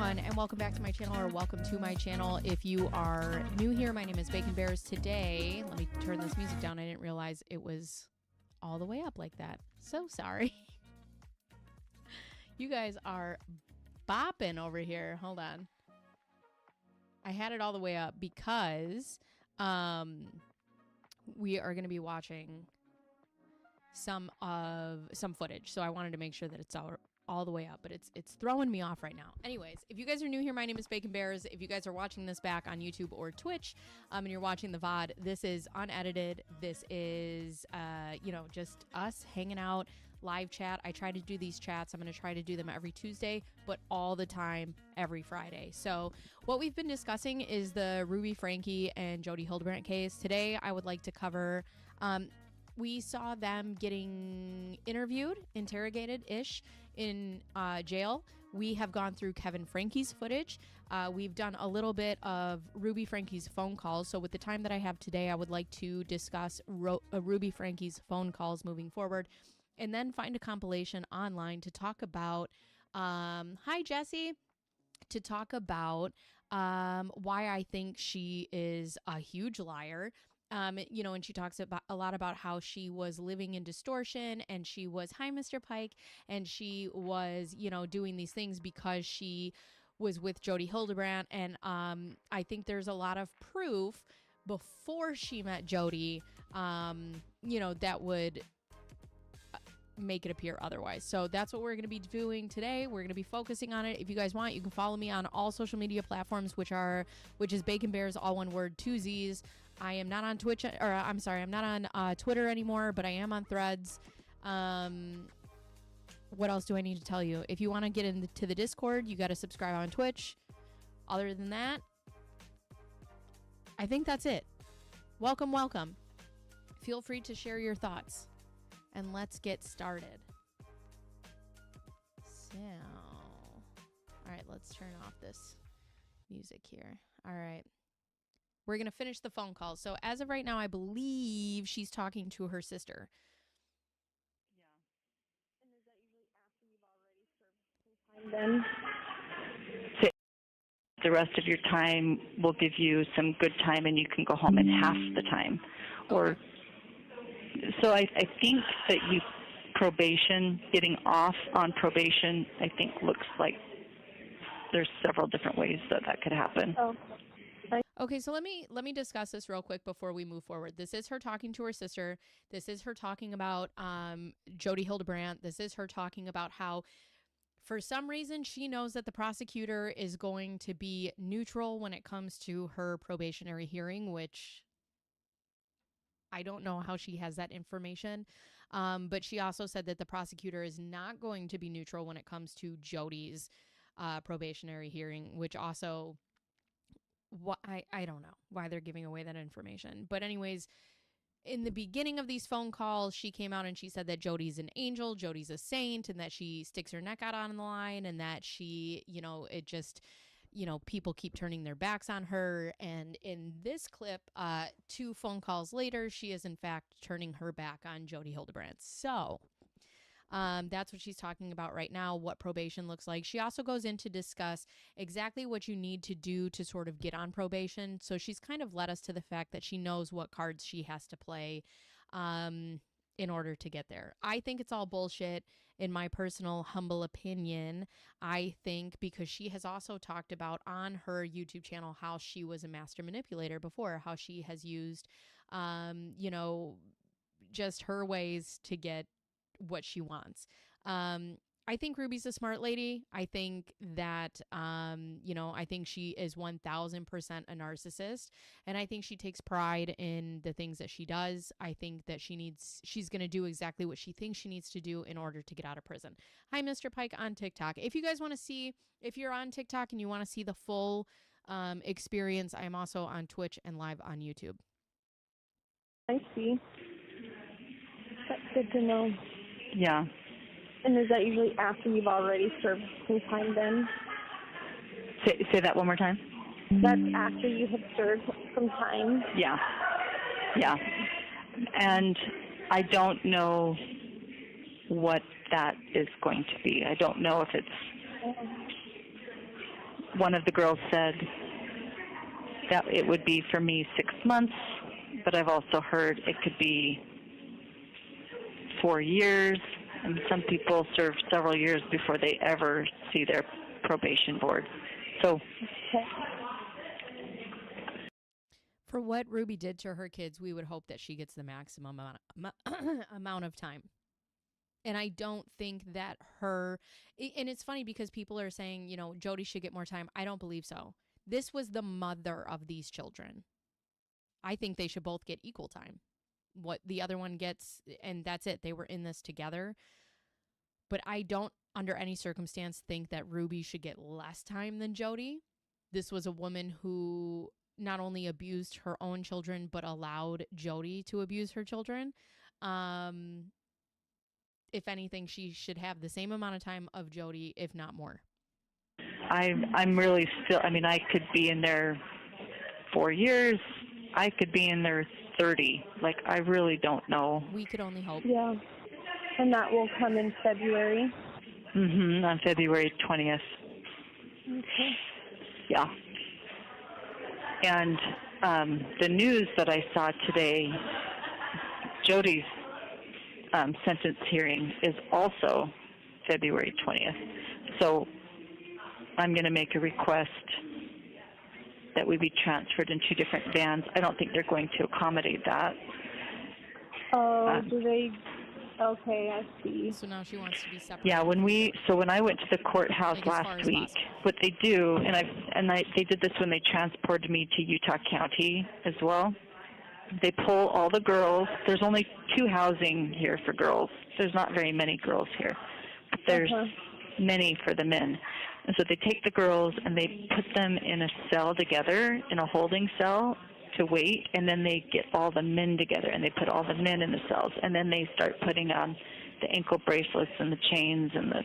everyone, and welcome back to my channel, or welcome to my channel. If you are new here, my name is Bacon Bears. Today, let me turn this music down. I didn't realize it was all the way up like that. So sorry. You guys are bopping over here. Hold on. I had it all the way up because we are going to be watching some footage. So I wanted to make sure that it's all the way up, but it's throwing me off right now. Anyways, if you guys are new here, my name is Bacon Bears. If you guys are watching this back on YouTube or Twitch, and you're watching the VOD, this is unedited. This is, just us hanging out, live chat. I try to do these chats. I'm going to try to do them every Tuesday, but all the time, every Friday. So what we've been discussing is the Ruby Franke and Jodi Hildebrand case. Today, I would like to cover, we saw them getting interrogated-ish in jail. We have gone through Kevin Franke's footage. We've done a little bit of Ruby Franke's phone calls. So with the time that I have today, I would like to discuss Ruby Franke's phone calls moving forward, and then find a compilation online to talk about, hi, Jesse, to talk about why I think she is a huge liar. And she talks about a lot about how she was living in distortion, and she was, hi, Mr. Pike, and she was, doing these things because she was with Jodi Hildebrand. And I think there's a lot of proof before she met Jodi, that would make it appear otherwise. So that's what we're going to be doing today. We're going to be focusing on it. If you guys want, you can follow me on all social media platforms, which is Bacon Bears, all one word, 2 Z's. I am not on Twitch, or I'm sorry, I'm not on Twitter anymore, but I am on Threads. What else do I need to tell you? If you want to get into the Discord, you got to subscribe on Twitch. Other than that, I think that's it. Welcome, welcome. Feel free to share your thoughts, and let's get started. So, all right, let's turn off this music here. All right. We're going to finish the phone call. So as of right now, I believe she's talking to her sister. Yeah. And is that usually after you've already served some time then? The rest of your time will give you some good time, and you can go home in half the time. Or so I think that getting off on probation, I think looks like there's several different ways that could happen. Oh. Okay, so let me discuss this real quick before we move forward. This is her talking to her sister. This is her talking about Jodi Hildebrand. This is her talking about how, for some reason, she knows that the prosecutor is going to be neutral when it comes to her probationary hearing, which I don't know how she has that information. But she also said that the prosecutor is not going to be neutral when it comes to Jodi's probationary hearing, which also... I don't know why they're giving away that information. But anyways, in the beginning of these phone calls, she came out and she said that Jodi's an angel, Jodi's a saint, and that she sticks her neck out on the line, and that she, people keep turning their backs on her. And in this clip, 2 phone calls later, she is in fact turning her back on Jodi Hildebrand. So... that's what she's talking about right now, what probation looks like. She also goes in to discuss exactly what you need to do to sort of get on probation. So she's kind of led us to the fact that she knows what cards she has to play in order to get there. I think it's all bullshit, in my personal humble opinion. I think because she has also talked about on her YouTube channel how she was a master manipulator before, how she has used, just her ways to get what she wants. I think Ruby's a smart lady. I think that, I think she is 1000% a narcissist, and I think she takes pride in the things that she does. I think that she's going to do exactly what she thinks she needs to do in order to get out of prison. Hi, Mr. Pike on TikTok. If you guys want to see, if you're on TikTok and you want to see the full experience, I'm also on Twitch and live on YouTube. I see. That's good to know. Yeah. And is that usually after you've already served some time then? Say that one more time. That's after you have served some time? Yeah. Yeah. And I don't know what that is going to be. I don't know if it's one of the girls said that it would be for me 6 months, but I've also heard it could be 4 years, and some people serve several years before they ever see their probation board. So, For what Ruby did to her kids, we would hope that she gets the maximum amount of time. And I don't think that and it's funny because people are saying, you know, Jodi should get more time. I don't believe so. This was the mother of these children. I think they should both get equal time. What the other one gets, and that's it. They were in this together. But I don't, under any circumstance, think that Ruby should get less time than Jodi. This was a woman who not only abused her own children, but allowed Jodi to abuse her children. If anything, she should have the same amount of time of Jodi, if not more. I'm really still, I mean, I could be in there 4 years. I could be in there 30. Like, I really don't know. We could only hope. Yeah. And that will come in February? On February 20th. Okay. Yeah. And the news that I saw today, Jodi's sentence hearing is also February 20th. So I'm going to make a request that we be transferred in 2 different vans. I don't think they're going to accommodate that. Oh, do they? Okay, I see. So now she wants to be separate. Yeah, when I went to the courthouse last week, what they do, they did this when they transported me to Utah County as well. They pull all the girls. There's only 2 housing here for girls. There's not very many girls here, but there's many for the men. And so they take the girls and they put them in a cell together, in a holding cell to wait, and then they get all the men together and they put all the men in the cells, and then they start putting on the ankle bracelets and the chains and the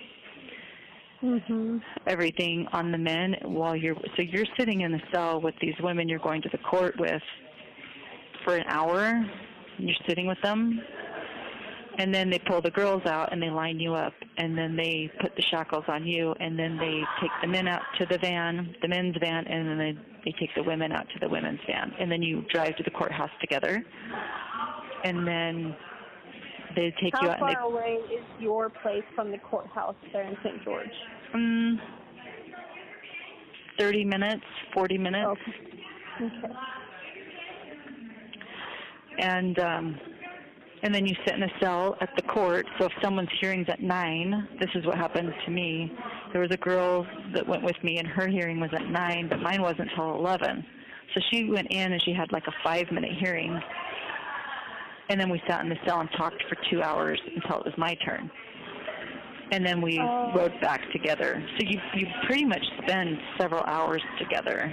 everything on the men while you're sitting in the cell with these women you're going to the court with for an hour, and you're sitting with them, and then they pull the girls out and they line you up, and then they put the shackles on you, and then they take the men out to the men's van, and then they take the women out to the women's van, and then you drive to the courthouse together, and then they take you out. How far away is your place from the courthouse there in St. George? 30 minutes, 40 minutes. Okay. And then you sit in a cell at the court. So if someone's hearing's at 9, this is what happened to me. There was a girl that went with me, and her hearing was at 9, but mine wasn't until 11. So she went in, and she had like a 5-minute hearing. And then we sat in the cell and talked for 2 hours until it was my turn. And then we rode back together. So you pretty much spend several hours together,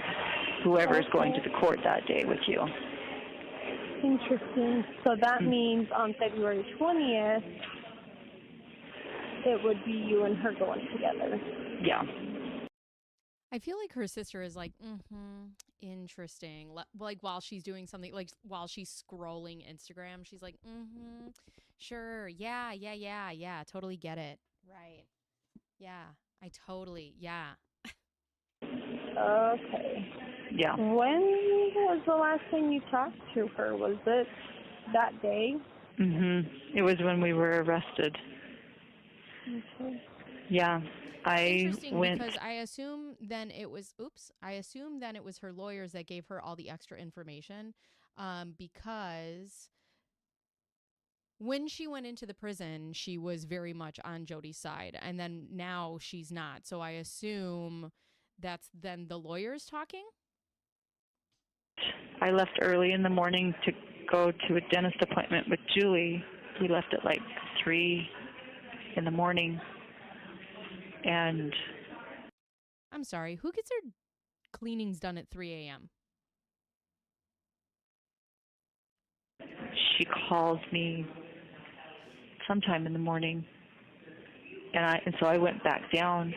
whoever is going to the court that day with you. Interesting. So that means on February 20th, it would be you and her going together. Yeah. I feel like her sister is like, interesting. Like while she's doing something, like while she's scrolling Instagram, she's like, sure, yeah, totally get it. Right. Yeah, I totally, yeah. Okay. Yeah. When was the last time you talked to her? Was it that day? It was when we were arrested. Okay. Yeah. Interesting, because I assume then it was her lawyers that gave her all the extra information, because when she went into the prison, she was very much on Jodi's side, and then now she's not. So I assume that's then the lawyers talking? I left early in the morning to go to a dentist appointment with Julie. We left at like 3 in the morning. And I'm sorry, who gets their cleanings done at 3 a.m.? She calls me sometime in the morning, and so I went back down.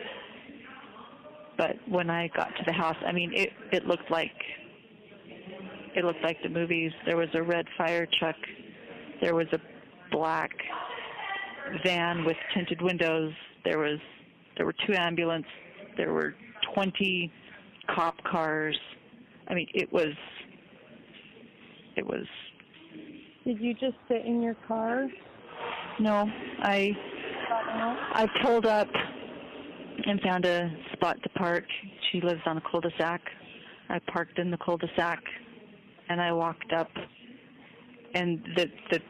But when I got to the house, I mean, it looked like the movies. There was a red fire truck. There was a black van with tinted windows. There were 2 ambulances. There were 20 cop cars. I mean, it was. Did you just sit in your car? No, I pulled up and found a spot to park. She lives on a cul-de-sac. I parked in the cul-de-sac, and I walked up, and the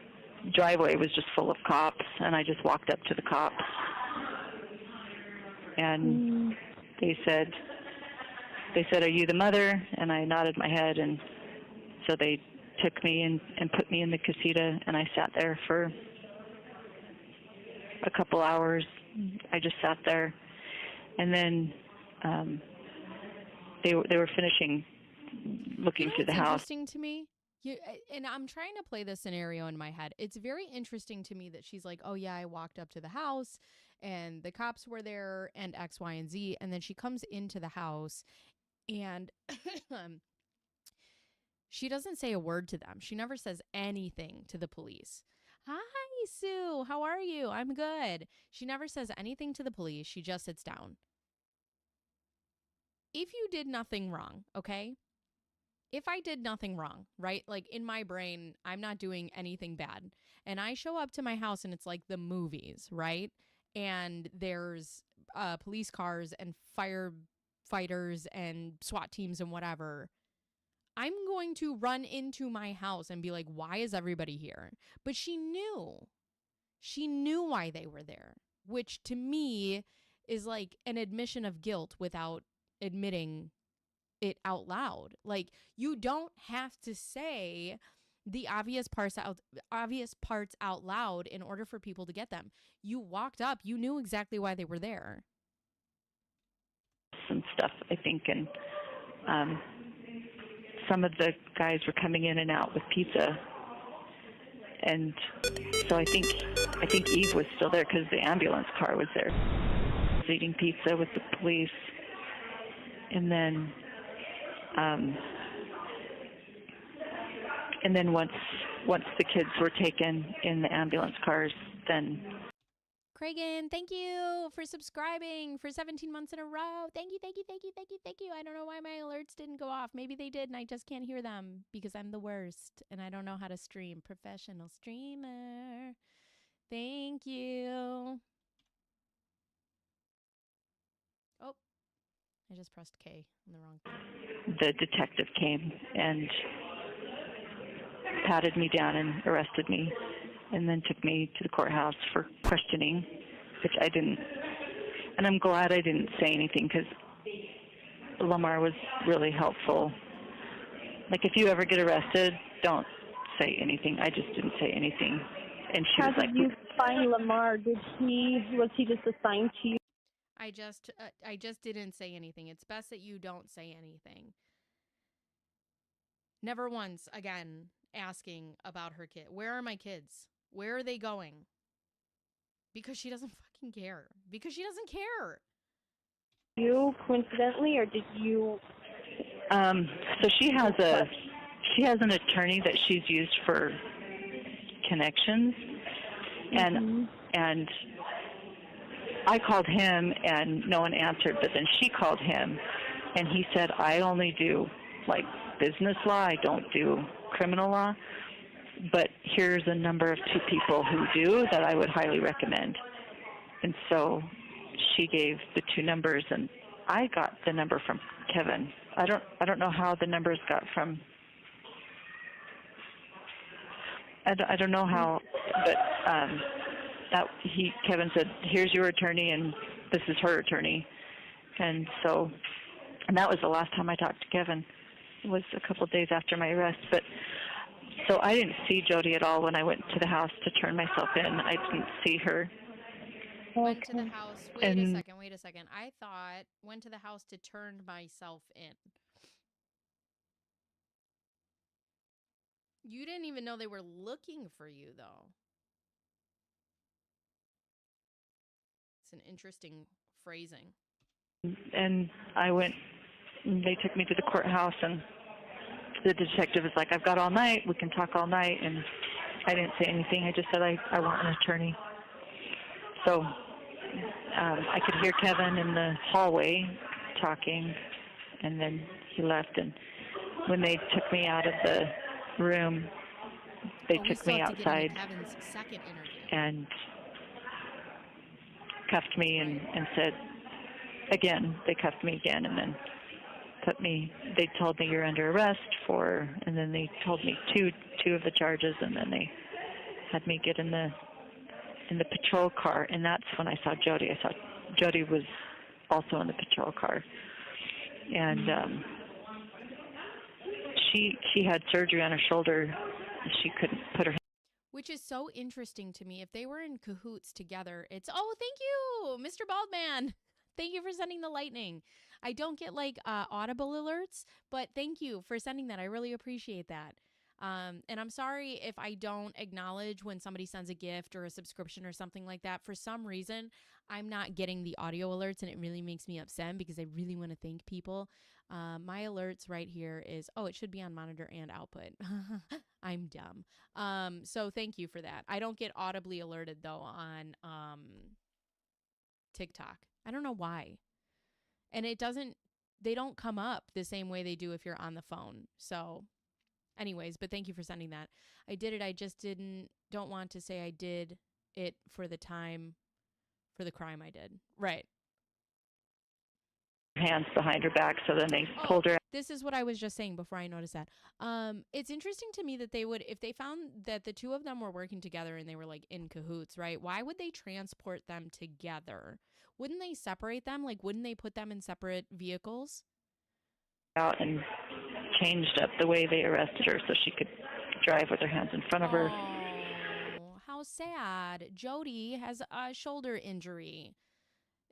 driveway was just full of cops, and I just walked up to the cops, and they said, "Are you the mother?" And I nodded my head, and so they took me and put me in the casita, and I sat there for a couple hours. I just sat there, and then they were finishing looking through the house. Interesting to me. And I'm trying to play this scenario in my head. It's very interesting to me that she's like, "Oh yeah, I walked up to the house, and the cops were there, and X, Y, and Z," and then she comes into the house, and she doesn't say a word to them. She never says anything to the police. "Hi, Sue. How are you? I'm good." She never says anything to the police. She just sits down. If you did nothing wrong, okay? If I did nothing wrong, right? Like in my brain, I'm not doing anything bad. And I show up to my house and it's like the movies, right? And there's police cars and firefighters and SWAT teams and whatever. I'm going to run into my house and be like, "Why is everybody here?" But she knew. She knew why they were there, which to me is like an admission of guilt without admitting it out loud. Like, you don't have to say the obvious parts out loud in order for people to get them. You walked up, you knew exactly why they were there. Some stuff, I think, and some of the guys were coming in and out with pizza, and so I think Eve was still there because the ambulance car was there. I was eating pizza with the police, and then once the kids were taken in the ambulance cars, then. Cragen, thank you for subscribing for 17 months in a row. Thank you, thank you, thank you, thank you, thank you. I don't know why my alerts didn't go off. Maybe they did and I just can't hear them because I'm the worst and I don't know how to stream. Professional streamer. Thank you. Oh, I just pressed K on the wrong thing. The detective came and patted me down and arrested me, and then took me to the courthouse for questioning, which I didn't. And I'm glad I didn't say anything because Lamar was really helpful. Like, if you ever get arrested, don't say anything. I just didn't say anything. And she was like, "How did you find Lamar? Was he just assigned to you?" I just didn't say anything. It's best that you don't say anything. Never once again asking about her kid. Where are my kids? Where are they going? Because she doesn't fucking care. Because she doesn't care. You coincidentally, or did you? So she has an attorney that she's used for connections, and I called him and no one answered. But then she called him, and he said, "I only do like business law. I don't do criminal law. But here's a number of 2 people who do that I would highly recommend." And so she gave the 2 numbers, and I got the number from Kevin. I don't know how the numbers got from. I don't know how, but Kevin said, "Here's your attorney, and this is her attorney," and that was the last time I talked to Kevin. It was a couple of days after my arrest, but. So I didn't see Jodi at all when I went to the house to turn myself in. I didn't see her. Went to the house. Wait a second. I thought went to the house to turn myself in. You didn't even know they were looking for you, though. It's an interesting phrasing. And I went, they took me to the courthouse, and the detective was like, "I've got all night. We can talk all night." And I didn't say anything. I just said, I want an attorney. So I could hear Kevin in the hallway talking, and then he left. And when they took me out of the room, they took me outside Kevin's second interview. and cuffed me and said, again, they cuffed me again, and then they told me you're under arrest and then they told me two of the charges, and then they had me get in the patrol car, and that's when I saw Jodi. I saw Jodi was also in the patrol car, and she had surgery on her shoulder. She couldn't put her. Which is so interesting to me. If they were in cahoots together, it's, oh, thank you, Mr. Baldman. Thank you for sending the lightning. I don't get like audible alerts, but thank you for sending that. I really appreciate that. And I'm sorry if I don't acknowledge when somebody sends a gift or a subscription or something like that. For some reason, I'm not getting the audio alerts, and it really makes me upset because I really want to thank people. My alerts right here is, oh, it should be on monitor and output. I'm dumb. So thank you for that. I don't get audibly alerted though on TikTok. I don't know why. And they don't come up the same way they do if you're on the phone. So anyways, but thank you for sending that. I did it. I just don't want to say I did it for the crime I did. Right. Hands behind her back, so then they pulled her out. This is what I was just saying before I noticed that. It's interesting to me that they would, if they found that the two of them were working together and they were like in cahoots, right? Why would they transport them together? Wouldn't they separate them? Like, wouldn't they put them in separate vehicles? Out and changed up the way they arrested her so she could drive with her hands in front of her. Oh, how sad. Jodi has a shoulder injury,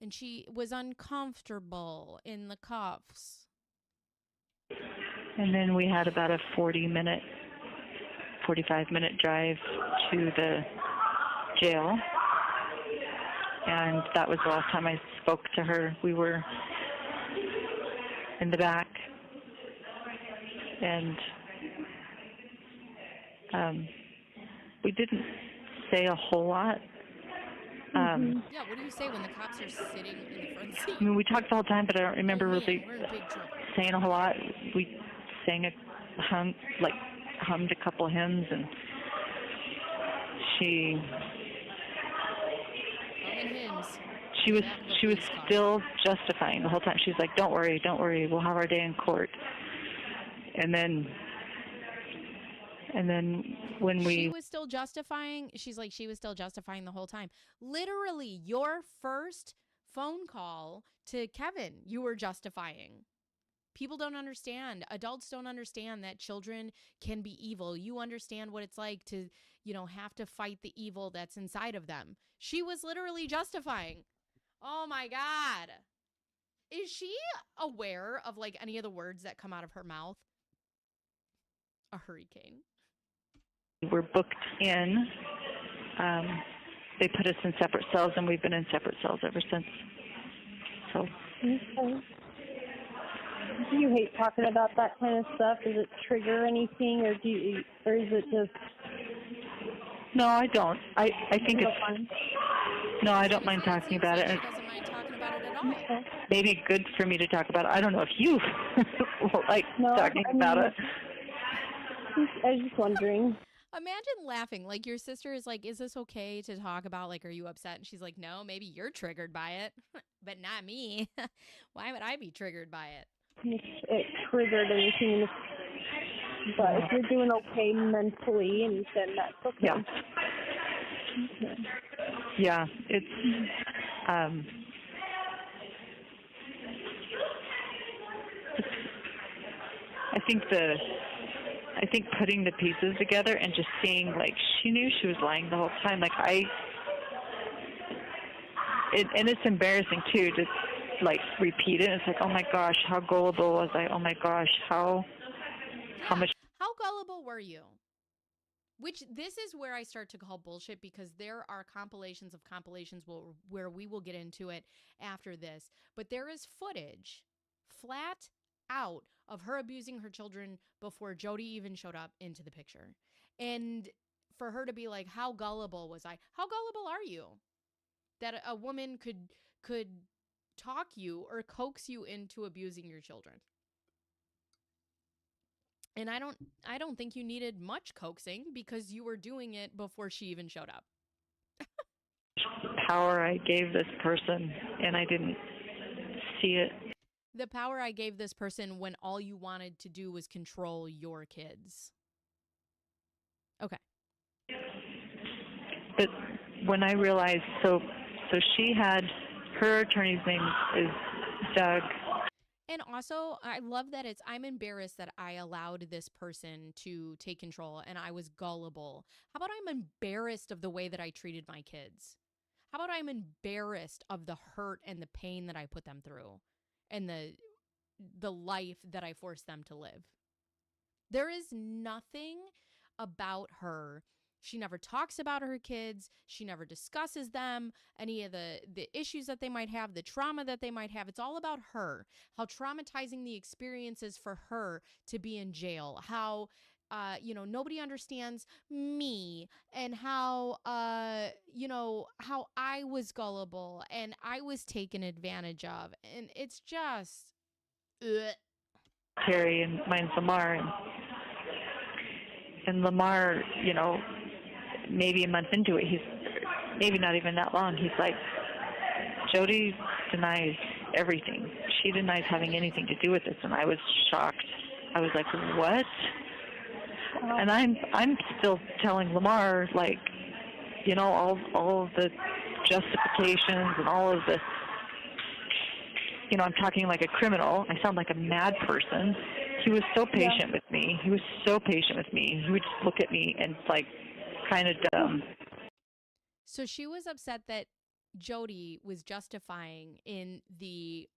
and she was uncomfortable in the cuffs. And then we had about a 45-minute drive to the jail. And that was the last time I spoke to her. We were in the back. And we didn't say a whole lot. Yeah, what do you say when the cops are sitting in the front seat? I mean, we talked the whole time, but I don't remember really saying a whole lot. We sang hummed a couple hymns, and she was still justifying the whole time. She's like, don't worry, we'll have our day in court. And then when she was still justifying, she's like, she was still justifying the whole time. Literally, your first phone call to Kevin, you were justifying. People don't understand. Adults don't understand that children can be evil. You understand what it's like to, have to fight the evil that's inside of them. She was literally justifying. Oh my God. Is she aware of like any of the words that come out of her mouth? A hurricane. We're booked in. They put us in separate cells, and we've been in separate cells ever since. So. Okay. Do you hate talking about that kind of stuff? Does it trigger anything, or is it just? No, I don't. I think it's. No, I don't mind talking about it. She doesn't mind talking about it at all. Okay. Maybe good for me to talk about it. I don't know if you like talking about it. I was just wondering. Imagine laughing. Like, your sister is like, is this okay to talk about? Like, are you upset? And she's like, no, maybe you're triggered by it, but not me. Why would I be triggered by it? It triggered anything. But if you're doing okay mentally, and then that's okay. Yeah. Okay. Yeah, it's I think putting the pieces together and just seeing, like, she knew she was lying the whole time. Like, and it's embarrassing too to like repeat it. It's like, oh my gosh, how gullible was I? Oh my gosh, how much? How gullible were you? Which, this is where I start to call bullshit, because there are compilations of compilations where we will get into it after this. But there is footage, flat out, of her abusing her children before Jodi even showed up into the picture. And for her to be like, how gullible was I? How gullible are you? That a woman could talk you or coax you into abusing your children. And I don't think you needed much coaxing because you were doing it before she even showed up. The power I gave this person, and I didn't see it. The power I gave this person when all you wanted to do was control your kids. Okay. But when I realized, so she had, her attorney's name is Doug. And also, I love that I'm embarrassed that I allowed this person to take control and I was gullible. How about I'm embarrassed of the way that I treated my kids? How about I'm embarrassed of the hurt and the pain that I put them through and the life that I forced them to live? There is nothing about her. She never talks about her kids. She never discusses them, any of the issues that they might have, the trauma that they might have. It's all about her, how traumatizing the experience is for her to be in jail, how, nobody understands me, and how, how I was gullible and I was taken advantage of. And it's just, ugh. Terry and mine's Lamar. And Lamar, maybe a month into it, he's maybe not even that long, he's like, Jodi denies everything. She denies having anything to do with this. And I was shocked. I was like, what? And I'm still telling Lamar, like, all of the justifications and all of the, I'm talking like a criminal. I sound like a mad person. He was so patient with me. He was so patient with me. He would just look at me and like kind of dumb. So she was upset that Jodi was justifying in the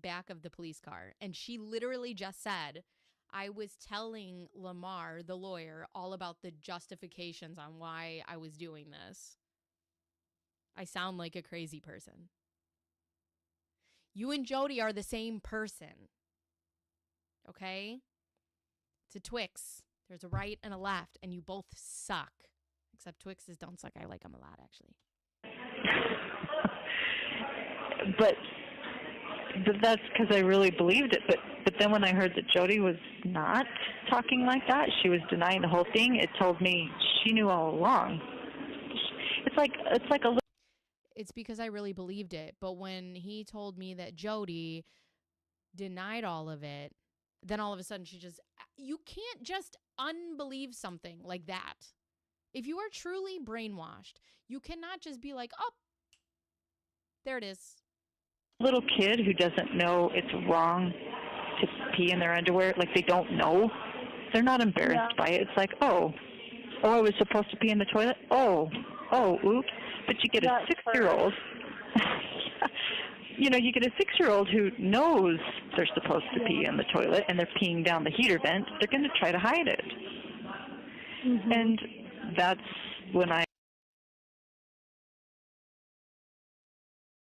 back of the police car. And she literally just said, I was telling Lamar, the lawyer, all about the justifications on why I was doing this. I sound like a crazy person. You and Jodi are the same person. Okay? It's a Twix. There's a right and a left, and you both suck. Except Twixes don't suck. I like them a lot, actually. But that's because I really believed it. But then when I heard that Jodi was not talking like that, she was denying the whole thing, it told me she knew all along. It's like a little. It's because I really believed it. But when he told me that Jodi denied all of it, then all of a sudden you can't just unbelieve something like that. If you are truly brainwashed, you cannot just be like, oh, there it is. Little kid who doesn't know it's wrong to pee in their underwear, like they don't know, they're not embarrassed by it. It's like, oh, I was supposed to pee in the toilet? Oh, oops. But you get a 6-year-old, you get a 6-year-old who knows they're supposed to pee in the toilet and they're peeing down the heater vent. They're going to try to hide it. Mm-hmm. And that's when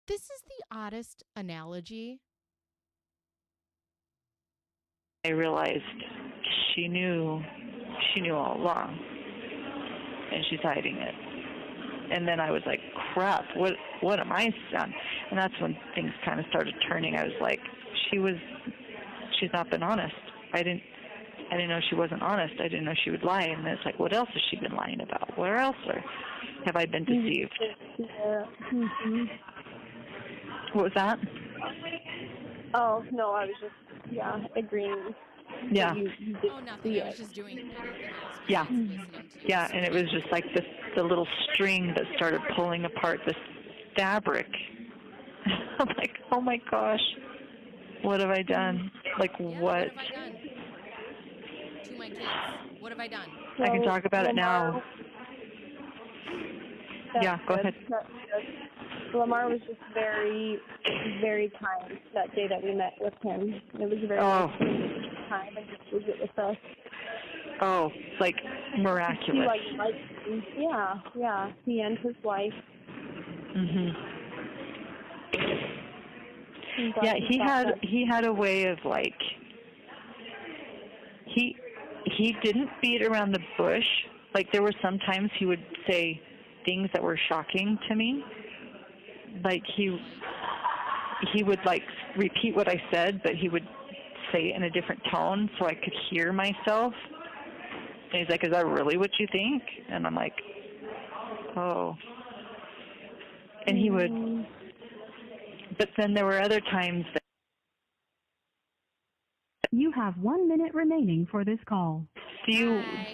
This is the oddest analogy. I realized she knew all along, and she's hiding it. And then I was like, crap, what am I done? And that's when things kind of started turning. I was like, she's not been honest. I didn't know she wasn't honest. I didn't know she would lie. And then it's like, what else has she been lying about? Where else have I been deceived? Yeah. Mm-hmm. What was that? Oh, no, I was just, agreeing. Yeah. Nothing. I was just doing anything else. Yeah. Yeah, and it was just like the little string that started pulling apart this fabric. I'm like, oh my gosh, what have I done? Like, what? What have I done to my kids? What have I done? I can talk about it now. Yeah, go ahead. Lamar was just very, very kind that day that we met with him. It was very kind and just visit with us. Oh, like miraculous. Yeah. He and his wife. Mhm. Yeah, he had a way of like he didn't beat around the bush. Like there were sometimes he would say things that were shocking to me. Like he would like repeat what I said, but he would say it in a different tone so I could hear myself. And he's like, is that really what you think? And I'm like, oh. And he would, but then there were other times that. You have 1 minute remaining for this call. Do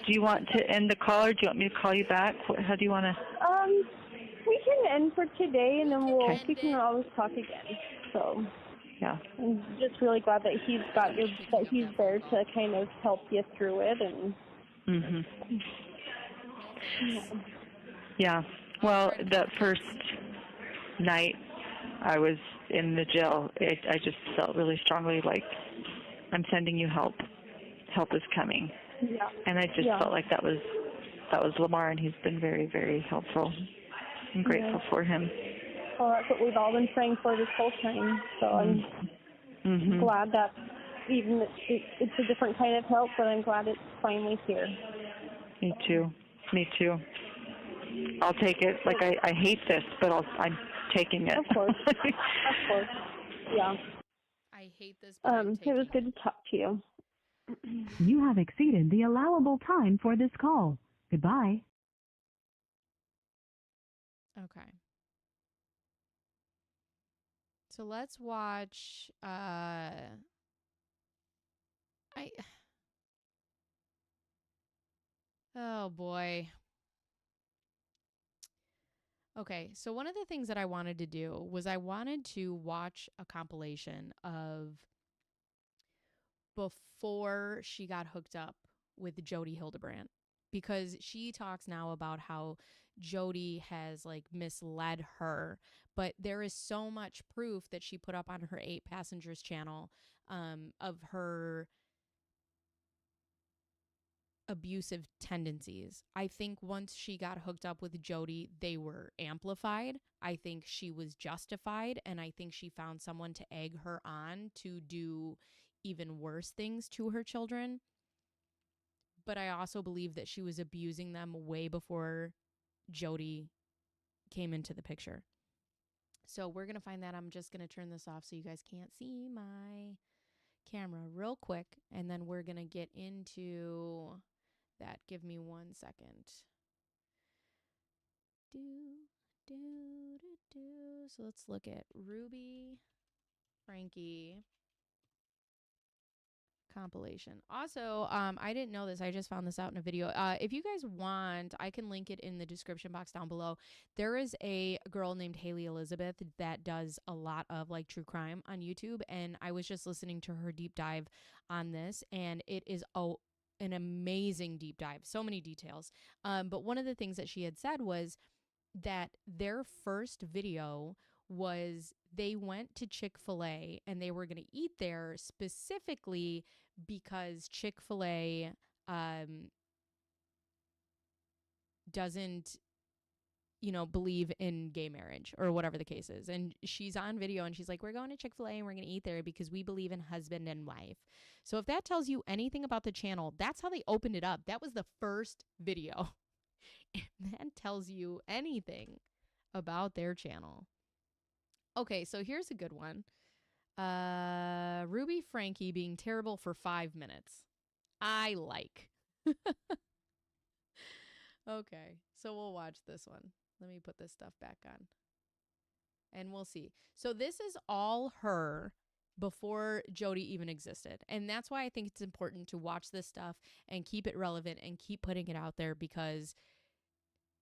you want to end the call, or do you want me to call you back? How do you want to? We can end for today, and then we can always talk again. So. Yeah. I'm just really glad that he's there to kind of help you through it, and. Mhm. Yeah. Well, that first night I was in the jail, I just felt really strongly like, I'm sending you help. Help is coming. Yeah. And I just felt like that was Lamar, and he's been very, very helpful. I'm grateful for him. Well, that's what we've all been praying for this whole time. So I'm glad that even it's a different kind of help, but I'm glad it's finally here. Me too. Me too. I'll take it. Like, I hate this, but I'm taking it. Of course. Of course. Yeah. I hate this, but I'm taking it was good to talk to you. You have exceeded the allowable time for this call. Goodbye. Okay. So let's watch oh boy. Okay, so one of the things that I wanted to do was I wanted to watch a compilation of before she got hooked up with Jodi Hildebrand, because she talks now about how Jodi has like misled her, but there is so much proof that she put up on her 8 Passengers channel of her abusive tendencies. I think once she got hooked up with Jodi, they were amplified. I think she was justified, and I think she found someone to egg her on to do even worse things to her children. But I also believe that she was abusing them way before Jodi came into the picture. So we're going to find that. I'm just going to turn this off so you guys can't see my camera real quick, and then we're going to get into that. Give me 1 second. So let's look at Ruby Franke compilation. Also, I didn't know this. I just found this out in a video. If you guys want, I can link it in the description box down below. There is a girl named Haley Elizabeth that does a lot of like true crime on YouTube, and I was just listening to her deep dive on this, and it is an amazing deep dive. So many details. But one of the things that she had said was that their first video was they went to Chick-fil-A and they were going to eat there specifically because Chick-fil-A doesn't, believe in gay marriage or whatever the case is. And she's on video and she's like, we're going to Chick-fil-A and we're going to eat there because we believe in husband and wife. So if that tells you anything about the channel, that's how they opened it up. That was the first video. If that tells you anything about their channel. Okay, so here's a good one. Ruby Franke being terrible for 5 minutes. I like. Okay, so we'll watch this one. Let me put this stuff back on. And we'll see. So this is all her before Jodi even existed. And that's why I think it's important to watch this stuff and keep it relevant and keep putting it out there, because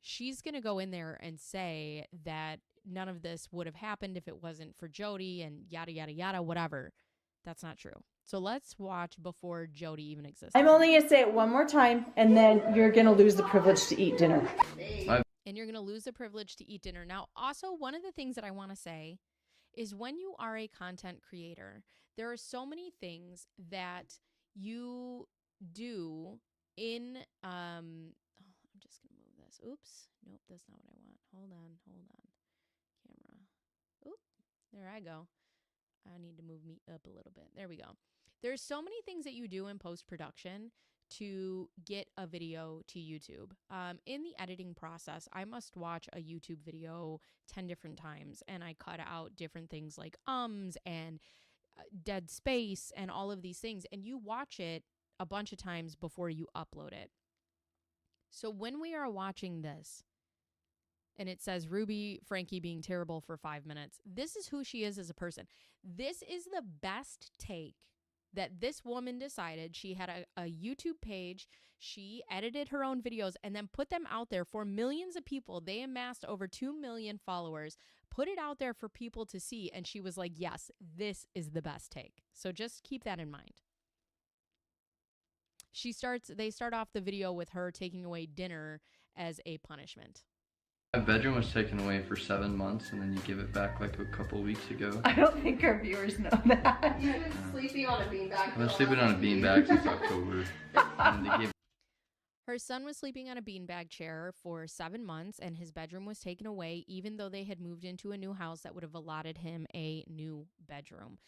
she's going to go in there and say that none of this would have happened if it wasn't for Jodi and yada, yada, yada, whatever. That's not true. So let's watch before Jodi even existed. I'm only going to say it one more time, and then you're going to lose the privilege to eat dinner. And you're going to lose the privilege to eat dinner. Now, also, one of the things that I want to say is when you are a content creator, there are so many things that you do in, I'm just going to move this. Oops. Nope, that's not what I want. Hold on. Camera. Oop, there I go. I need to move me up a little bit. There we go. There's so many things that you do in post-production to get a video to YouTube. In the editing process, I must watch a YouTube video 10 different times, and I cut out different things like and dead space and all of these things, and you watch it a bunch of times before you upload it. So when we are watching this and it says Ruby Franke being terrible for 5 minutes, this is who she is as a person. This is the best take that this woman decided. She had a YouTube page. She edited her own videos and then put them out there for millions of people. They amassed over 2 million followers, put it out there for people to see. And she was like, yes, this is the best take. So just keep that in mind. They start off the video with her taking away dinner as a punishment. My bedroom was taken away for 7 months, and then you give it back like a couple weeks ago. I don't think our viewers know that. You've been sleeping on a beanbag. I've been sleeping on a beanbag since October. And they gave Her son was sleeping on a beanbag chair for 7 months, and his bedroom was taken away, even though they had moved into a new house that would have allotted him a new bedroom.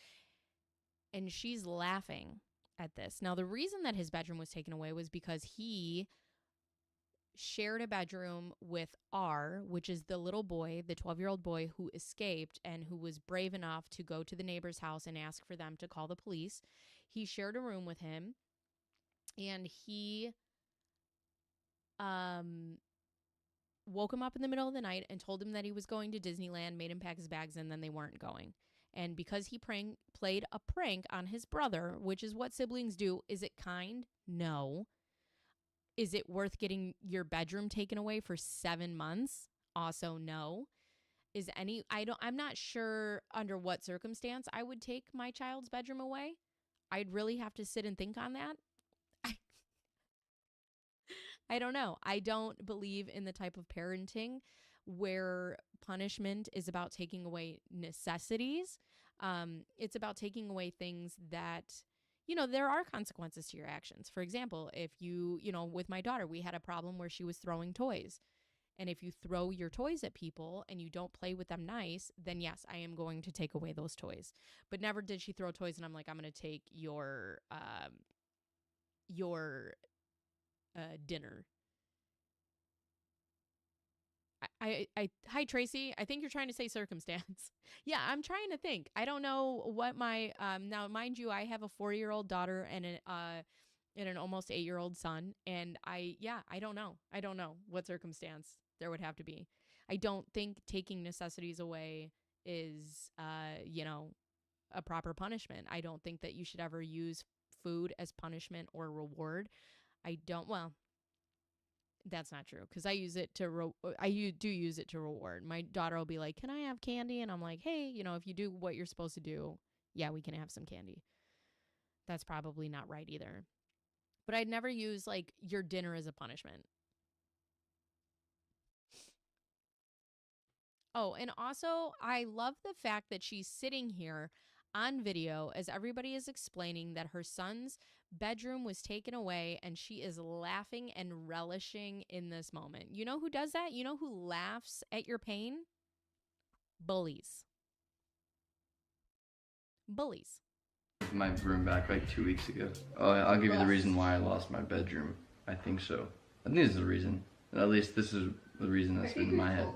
And she's laughing at this. Now, the reason that his bedroom was taken away was because he shared a bedroom with R, which is the little boy, the 12-year-old boy who escaped and who was brave enough to go to the neighbor's house and ask for them to call the police. He shared a room with him, and he woke him up in the middle of the night and told him that he was going to Disneyland, made him pack his bags, and then they weren't going. And because he played a prank on his brother, which is what siblings do, is it kind? No. Is it worth getting your bedroom taken away for 7 months? Also, no. I'm not sure under what circumstance I would take my child's bedroom away. I'd really have to sit and think on that. I don't know. I don't believe in the type of parenting where punishment is about taking away necessities. It's about taking away things that, there are consequences to your actions. For example, if with my daughter, we had a problem where she was throwing toys. And if you throw your toys at people and you don't play with them nice, then yes, I am going to take away those toys. But never did she throw toys and I'm like, I'm going to take your dinner. Hi Tracy, I think you're trying to say circumstance. Yeah, I'm trying to think. I don't know what my now mind you, I have a 4-year-old daughter and an almost 8-year-old son, and I don't know what circumstance there would have to be. I don't think taking necessities away is a proper punishment. I don't think that you should ever use food as punishment or reward. That's not true, because I use it to do use it to reward. My daughter will be like, "Can I have candy?" And I'm like, "Hey, if you do what you're supposed to do, yeah, we can have some candy." That's probably not right either. But I'd never use like your dinner as a punishment. Oh, and also I love the fact that she's sitting here on video as everybody is explaining that her son's bedroom was taken away, and she is laughing and relishing in this moment. You know who does that? You know who laughs at your pain? Bullies. my room back like 2 weeks ago. Oh, I'll give you the reason why I lost my bedroom. I think so. I think this is the reason. At least this is the reason that's been in my head.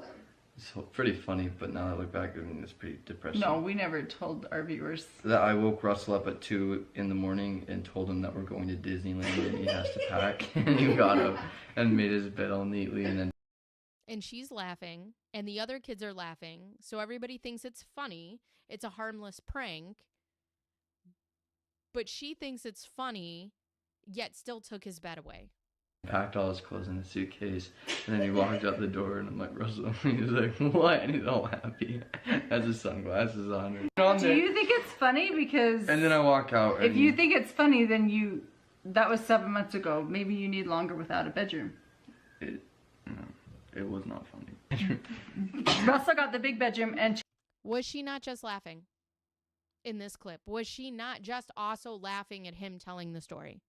It's pretty funny, but now that I look back, I mean, it's pretty depressing. No, we never told our viewers. That I woke Russell up at 2 in the morning and told him that we're going to Disneyland and he has to pack. And he got up and made his bed all neatly and then... And she's laughing, and the other kids are laughing, so everybody thinks it's funny. It's a harmless prank. But she thinks it's funny, yet still took his bed away. Packed all his clothes in a suitcase, and then he walked out the door, and I'm like, Russell, he's like, what? And he's all happy, has his sunglasses on. Do you think it's funny? Because... And then I walk out. If you think it's funny, then that was 7 months ago. Maybe you need longer without a bedroom. It was not funny. Russell got the big bedroom, and... Was she not just laughing in this clip? Was she not just also laughing at him telling the story?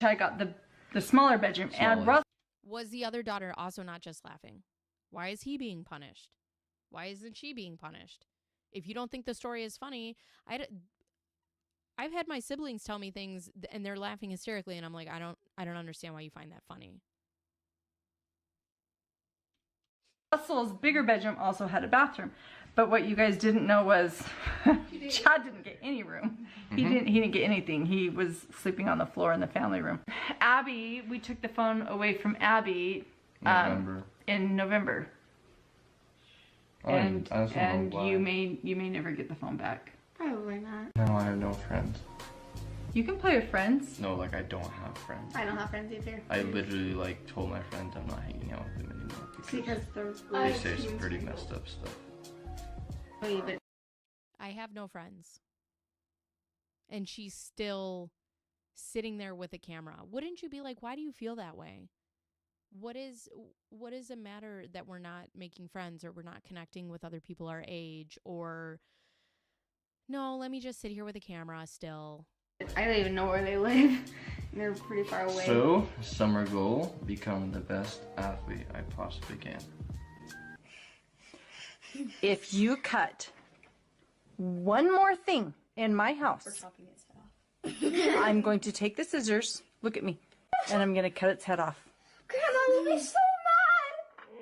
I got the smaller bedroom, and Russell... Was the other daughter also not just laughing? Why is he being punished? Why isn't she being punished? If you don't think the story is funny, I've had my siblings tell me things and they're laughing hysterically, and I'm like, I don't understand why you find that funny. Russell's bigger bedroom also had a bathroom, But what you guys didn't know was Chad didn't get any room. He didn't get anything. He was sleeping on the floor in the family room. Abby, we took the phone away from Abby in November. Oh, and I just don't know why. you may never get the phone back. Probably not. No, I have no friends. You can play with friends. No, like I don't have friends. I don't have friends either. I literally like told my friends I'm not hanging out with them anymore Because they're they say some pretty messed up stuff. I have no friends. And she's still sitting there with a camera. Wouldn't you be like, why do you feel that way? What is the matter that we're not making friends or we're not connecting with other people our age, or no, let me just sit here with a camera still. I don't even know where they live. They're pretty far away. So, summer goal, become the best athlete I possibly can. If you cut one more thing in my house, I'm going to take the scissors, look at me, and I'm going to cut its head off. Grandma will be so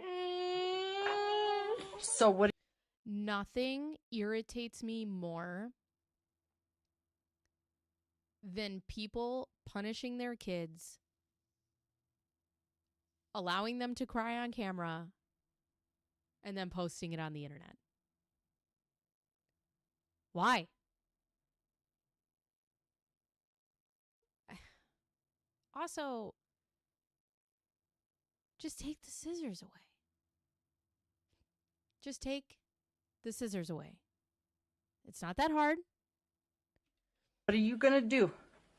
mad. So what? Nothing irritates me more than people punishing their kids, allowing them to cry on camera, and then posting it on the internet. Why? Also, just take the scissors away. Just take the scissors away. It's not that hard. What are you gonna do?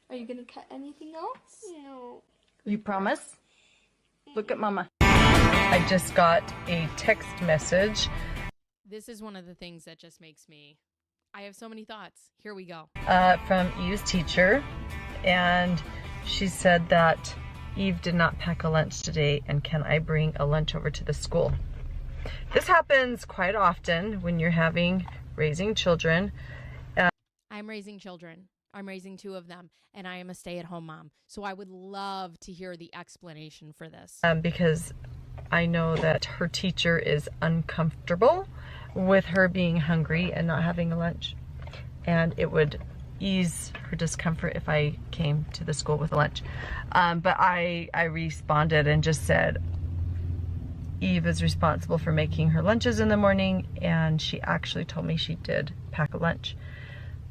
Are you gonna cut anything else? No. You promise? Look at Mama. I just got a text message. This is one of the things that just makes me... I have so many thoughts. Here we go. From Eve's teacher, and she said that Eve did not pack a lunch today, and can I bring a lunch over to the school? This happens quite often when you're raising children. I'm raising children. I'm raising 2 of them, and I am a stay-at-home mom. So I would love to hear the explanation for this. Because I know that her teacher is uncomfortable with her being hungry and not having a lunch. And it would ease her discomfort if I came to the school with a lunch. But I responded and just said, Eve is responsible for making her lunches in the morning, and she actually told me she did pack a lunch.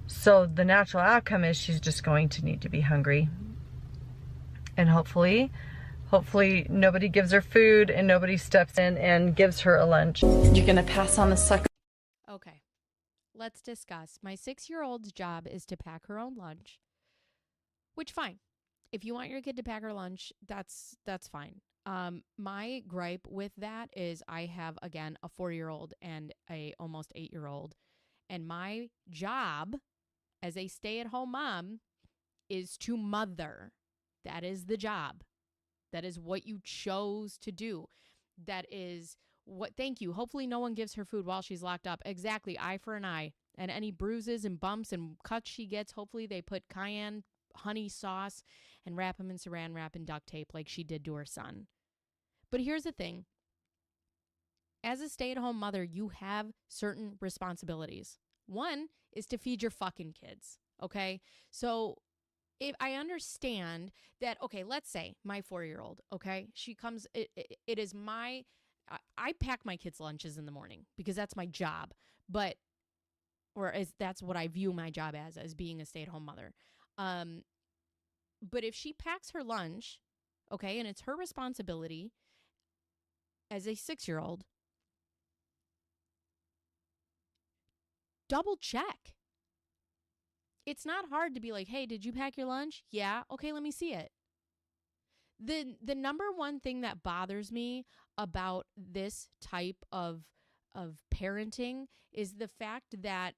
So the natural outcome is she's just going to need to be hungry. And hopefully nobody gives her food and nobody steps in and gives her a lunch. You're gonna pass on the sucker. Okay, let's discuss. My 6-year-old's job is to pack her own lunch, which fine. If you want your kid to pack her lunch, that's fine. My gripe with that is I have, again, a 4-year-old and a almost 8-year-old, and my job as a stay-at-home mom is to mother. That is the job. That is what you chose to do. That is what, thank you. Hopefully no one gives her food while she's locked up. Exactly, eye for an eye. And any bruises and bumps and cuts she gets, hopefully they put cayenne honey sauce and wrap them in saran wrap and duct tape like she did to her son. But here's the thing. As a stay-at-home mother, you have certain responsibilities. One is to feed your fucking kids, okay? So if I understand that, okay, let's say my 4-year-old, okay, she comes, it is I pack my kids' lunches in the morning because that's my job, that's what I view my job as being a stay-at-home mother. But if she packs her lunch, okay, and it's her responsibility as a 6-year-old, double check. It's not hard to be like, hey, did you pack your lunch? Yeah. Okay, let me see it. The number one thing that bothers me about this type of parenting is the fact that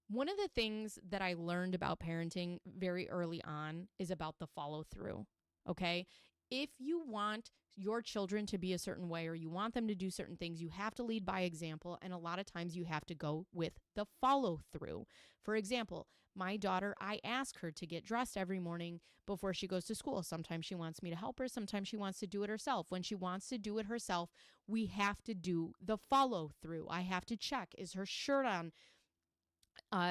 one of the things that I learned about parenting very early on is about the follow through. Okay? If you want your children to be a certain way, or you want them to do certain things, you have to lead by example. And a lot of times you have to go with the follow through. For example, my daughter, I ask her to get dressed every morning before she goes to school. Sometimes she wants me to help her. Sometimes she wants to do it herself. When she wants to do it herself, we have to do the follow through. I have to check, is her shirt on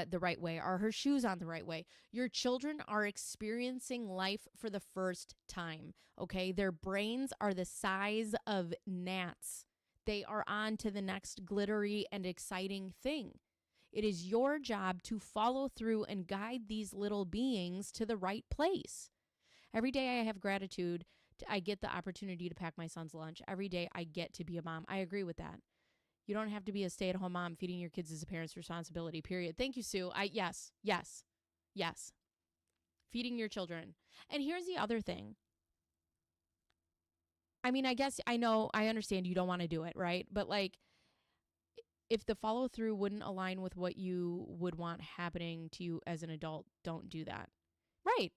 the right way? Are her shoes on the right way? Your children are experiencing life for the first time, okay? Their brains are the size of gnats. They are on to the next glittery and exciting thing. It is your job to follow through and guide these little beings to the right place. Every day I have gratitude. I get the opportunity to pack my son's lunch. Every day I get to be a mom. I agree with that. You don't have to be a stay-at-home mom. Feeding your kids is a parent's responsibility, period. Thank you, Sue. Yes. Feeding your children. And here's the other thing. I mean, I guess I understand you don't want to do it, right? But like, if the follow through wouldn't align with what you would want happening to you as an adult, don't do that. Right.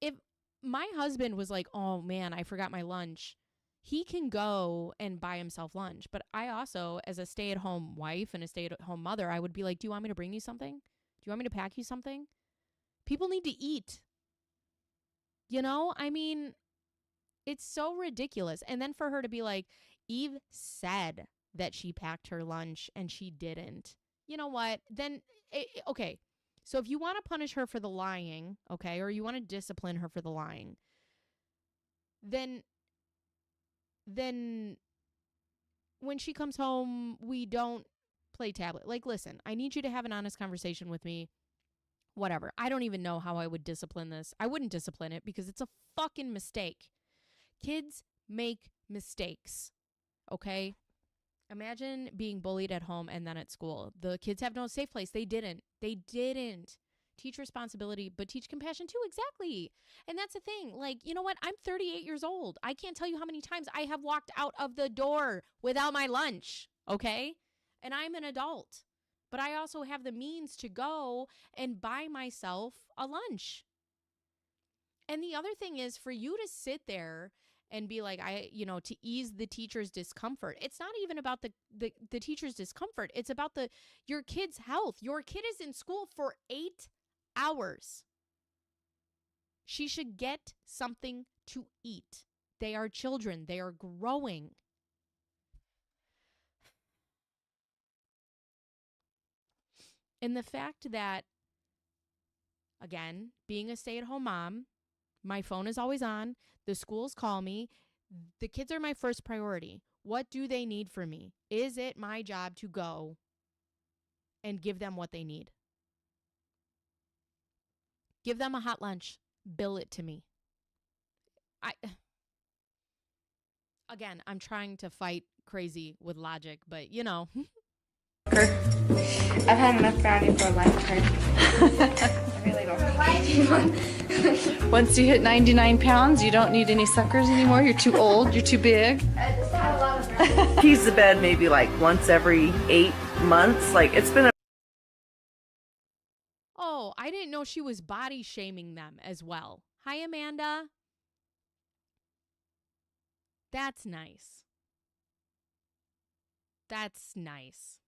If my husband was like, oh man, I forgot my lunch, he can go and buy himself lunch. But I also, as a stay-at-home wife and a stay-at-home mother, I would be like, do you want me to bring you something? Do you want me to pack you something? People need to eat. You know, I mean, it's so ridiculous. And then for her to be like, Eve said that she packed her lunch and she didn't. You know what? Then, okay. So if you want to punish her for the lying, okay, or you want to discipline her for the lying, then when she comes home, we don't play tablet. Like, listen, I need you to have an honest conversation with me. Whatever. I don't even know how I would discipline this. I wouldn't discipline it because it's a fucking mistake. Kids make mistakes. Okay? Imagine being bullied at home and then at school. The kids have no safe place. They didn't. Teach responsibility, but teach compassion too. Exactly. And that's the thing. Like, you know what? I'm 38 years old. I can't tell you how many times I have walked out of the door without my lunch. Okay? And I'm an adult. But I also have the means to go and buy myself a lunch. And the other thing is for you to sit there and be like, to ease the teacher's discomfort. It's not even about the teacher's discomfort. It's about your kid's health. Your kid is in school for 8 hours. She should get something to eat. They are children. They are growing. And the fact that, again, being a stay-at-home mom, my phone is always on. The schools call me. The kids are my first priority. What do they need from me? Is it my job to go and give them what they need? Give them a hot lunch. Bill it to me. I'm trying to fight crazy with logic, but you know. I've had enough brownie for a lifetime. I really don't need one. Once you hit 99 pounds, you don't need any suckers anymore. You're too old. You're too big. I just had a lot of brownie. He's the bed maybe like once every 8 months. Like it's been a Oh, I didn't know she was body shaming them as well. Hi, Amanda. That's nice. That's nice.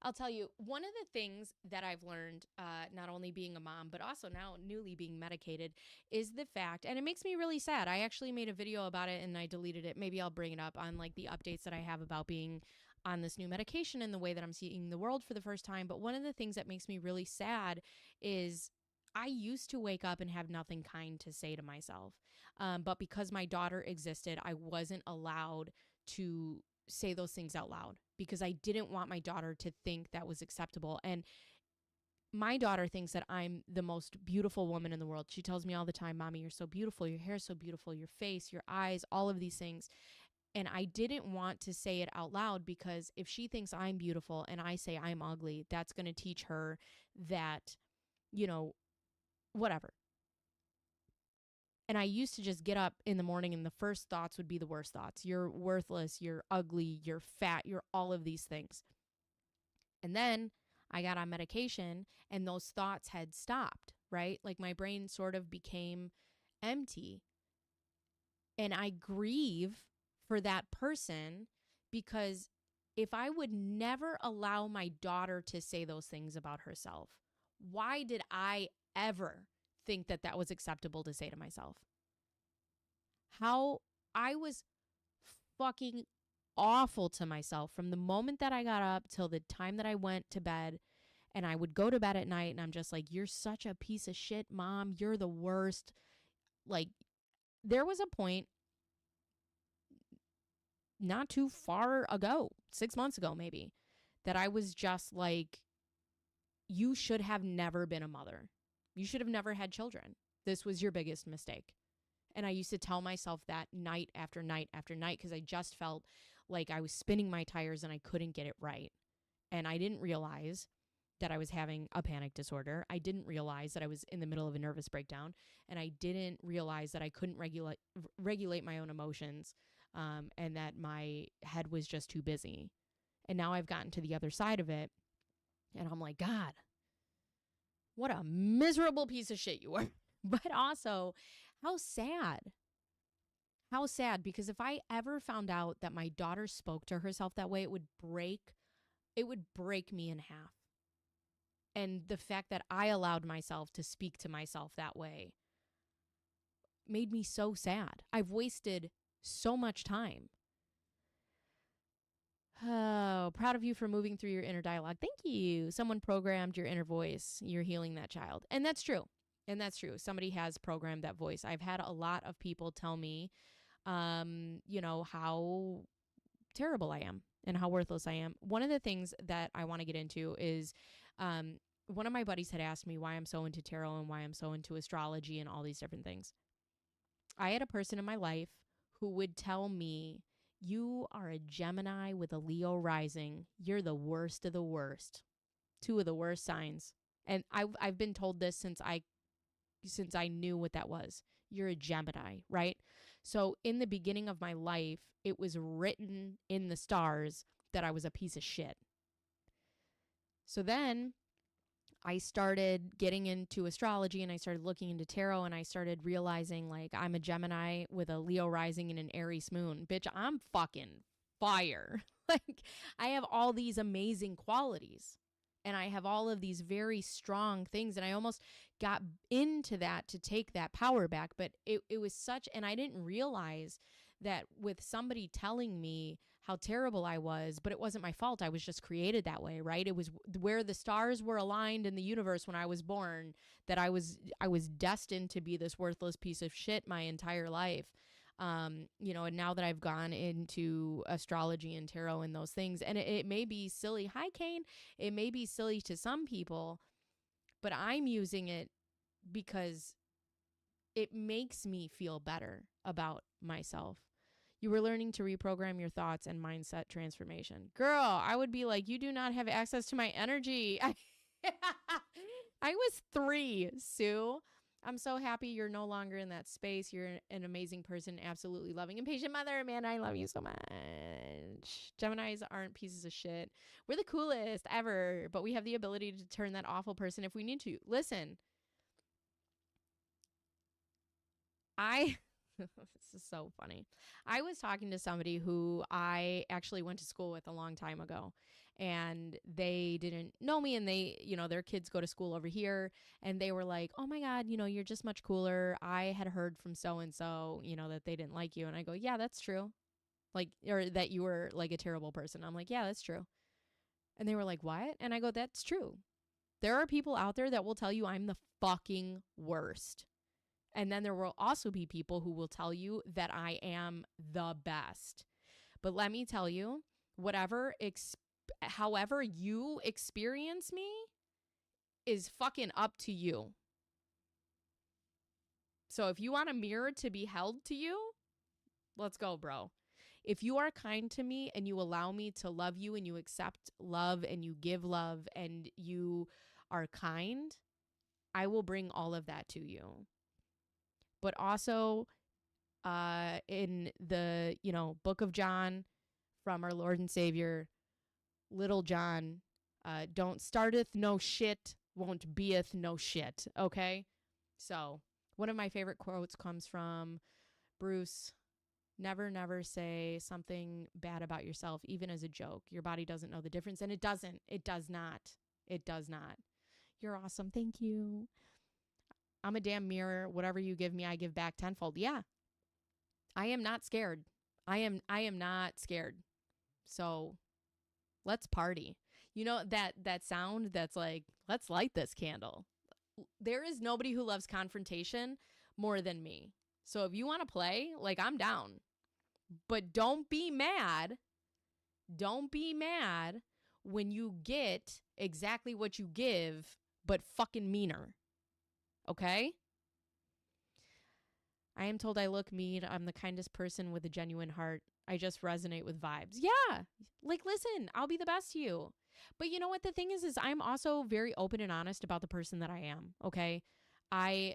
I'll tell you, one of the things that I've learned, not only being a mom, but also now newly being medicated, is the fact, and it makes me really sad. I actually made a video about it and I deleted it. Maybe I'll bring it up on like the updates that I have about being on this new medication and the way that I'm seeing the world for the first time. But one of the things that makes me really sad is I used to wake up and have nothing kind to say to myself. But because my daughter existed, I wasn't allowed to say those things out loud because I didn't want my daughter to think that was acceptable. And my daughter thinks that I'm the most beautiful woman in the world. She tells me all the time, Mommy, you're so beautiful. Your hair is so beautiful. Your face, your eyes, all of these things. And I didn't want to say it out loud because if she thinks I'm beautiful and I say I'm ugly, that's going to teach her that, whatever. And I used to just get up in the morning and the first thoughts would be the worst thoughts. You're worthless, you're ugly, you're fat, you're all of these things. And then I got on medication and those thoughts had stopped, right? Like my brain sort of became empty. And I grieve for that person because if I would never allow my daughter to say those things about herself, why did I ever think that that was acceptable to say to myself? How I was fucking awful to myself from the moment that I got up till the time that I went to bed. And I would go to bed at night and I'm just like, you're such a piece of shit, Mom. You're the worst. Like, there was a point not too far ago, 6 months ago maybe, that I was just like, you should have never been a mother. You should have never had children. This was your biggest mistake. And I used to tell myself that night after night after night because I just felt like I was spinning my tires and I couldn't get it right. And I didn't realize that I was having a panic disorder. I didn't realize that I was in the middle of a nervous breakdown. And I didn't realize that I couldn't regulate my own emotions, and that my head was just too busy. And now I've gotten to the other side of it. And I'm like, God, what a miserable piece of shit you are. But also, how sad. How sad. Because if I ever found out that my daughter spoke to herself that way, it would break me in half. And the fact that I allowed myself to speak to myself that way made me so sad. I've wasted so much time. Oh, proud of you for moving through your inner dialogue. Thank you. Someone programmed your inner voice. You're healing that child. And that's true. Somebody has programmed that voice. I've had a lot of people tell me, how terrible I am and how worthless I am. One of the things that I want to get into is, one of my buddies had asked me why I'm so into tarot and why I'm so into astrology and all these different things. I had a person in my life who would tell me, you are a Gemini with a Leo rising. You're the worst of the worst. Two of the worst signs. And I've been told this since I knew what that was. You're a Gemini, right? So in the beginning of my life, it was written in the stars that I was a piece of shit. So then I started getting into astrology and I started looking into tarot and I started realizing like I'm a Gemini with a Leo rising and an Aries moon. Bitch, I'm fucking fire. Like I have all these amazing qualities and I have all of these very strong things and I almost got into that to take that power back. But it was such, and I didn't realize that with somebody telling me how terrible I was, but it wasn't my fault. I was just created that way, right? It was where the stars were aligned in the universe when I was born, that I was destined to be this worthless piece of shit my entire life. And now that I've gone into astrology and tarot and those things, and it may be silly. Hi, Kane. It may be silly to some people, but I'm using it because it makes me feel better about myself. You were learning to reprogram your thoughts and mindset transformation. Girl, I would be like, you do not have access to my energy. I was 3, Sue. I'm so happy you're no longer in that space. You're an amazing person, absolutely loving and patient mother. Man, I love you so much. Geminis aren't pieces of shit. We're the coolest ever, but we have the ability to turn that awful person if we need to. Listen, this is so funny. I was talking to somebody who I actually went to school with a long time ago, and they didn't know me, and they, their kids go to school over here, and they were like, oh my God, you're just much cooler. I had heard from so-and-so, that they didn't like you. And I go, yeah, that's true. Like, or that you were like a terrible person. I'm like, yeah, that's true. And they were like, what? And I go, that's true. There are people out there that will tell you I'm the fucking worst. And then there will also be people who will tell you that I am the best. But let me tell you, however you experience me is fucking up to you. So if you want a mirror to be held to you, let's go, bro. If you are kind to me and you allow me to love you and you accept love and you give love and you are kind, I will bring all of that to you. But also in the, book of John from our Lord and Savior, little John, don't starteth no shit, won't beeth no shit. Okay. So one of my favorite quotes comes from Bruce Never say something bad about yourself, even as a joke. Your body doesn't know the difference, and it doesn't. It does not. It does not. You're awesome. Thank you. I'm a damn mirror. Whatever you give me, I give back tenfold. Yeah. I am not scared. I am not scared. So let's party. You know that sound that's like, let's light this candle. There is nobody who loves confrontation more than me. So if you want to play, like, I'm down. But don't be mad. Don't be mad when you get exactly what you give, but fucking meaner. Okay? I am told I look mean. I'm the kindest person with a genuine heart. I just resonate with vibes. Yeah. Like, listen, I'll be the best to you. But you know what the thing is I'm also very open and honest about the person that I am. Okay? I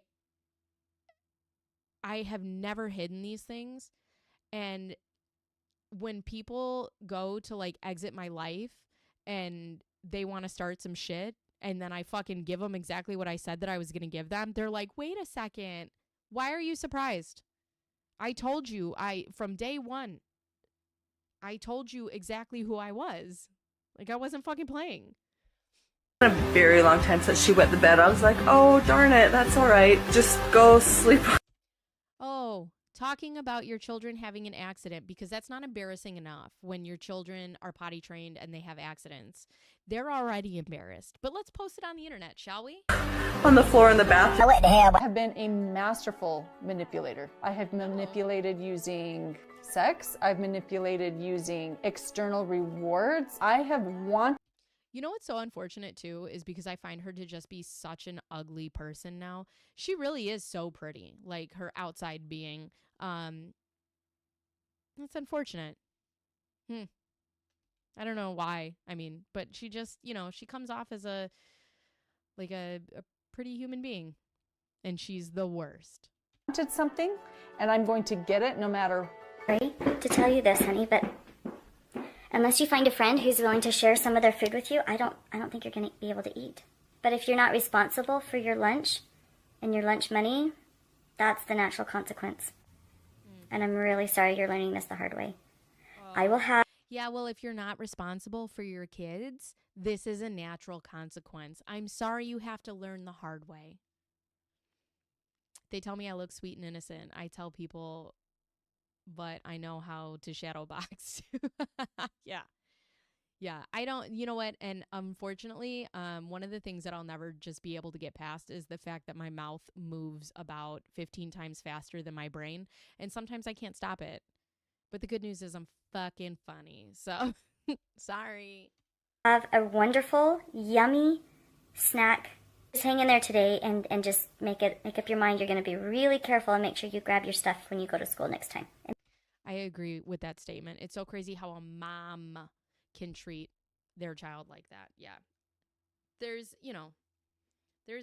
have never hidden these things. And when people go to like exit my life and they want to start some shit, and then I fucking give them exactly what I said that I was going to give them, they're like, wait a second. Why are you surprised? I told you, from day one, I told you exactly who I was. Like, I wasn't fucking playing. A very long time since she wet the bed. I was like, oh, darn it, that's all right. Just go sleep. Oh, talking about your children having an accident, because that's not embarrassing enough when your children are potty trained and they have accidents. They're already embarrassed. But let's post it on the internet, shall we? On the floor in the bathroom. I have been a masterful manipulator. I have manipulated using sex. I've manipulated using external rewards. I have wanted. You know what's so unfortunate too is because I find her to just be such an ugly person now. She really is so pretty, like her outside being. That's unfortunate. I don't know why. I mean, but she just, she comes off as a pretty human being, and she's the worst. Wanted something, and I'm going to get it no matter. Sorry to tell you this, honey, but unless you find a friend who's willing to share some of their food with you, I don't think you're going to be able to eat. But if you're not responsible for your lunch and your lunch money, that's the natural consequence. And I'm really sorry you're learning this the hard way. I will have... Yeah, well, if you're not responsible for your kids, this is a natural consequence. I'm sorry you have to learn the hard way. They tell me I look sweet and innocent. I tell people, but I know how to shadow box. Yeah. I don't, you know what? And unfortunately, one of the things that I'll never just be able to get past is the fact that my mouth moves about 15 times faster than my brain. And sometimes I can't stop it. But the good news is I'm fucking funny. So, sorry. Have a wonderful, yummy snack. Just hang in there today and just make up your mind. You're going to be really careful and make sure you grab your stuff when you go to school next time. I agree with that statement. It's so crazy how a mom can treat their child like that. Yeah. There's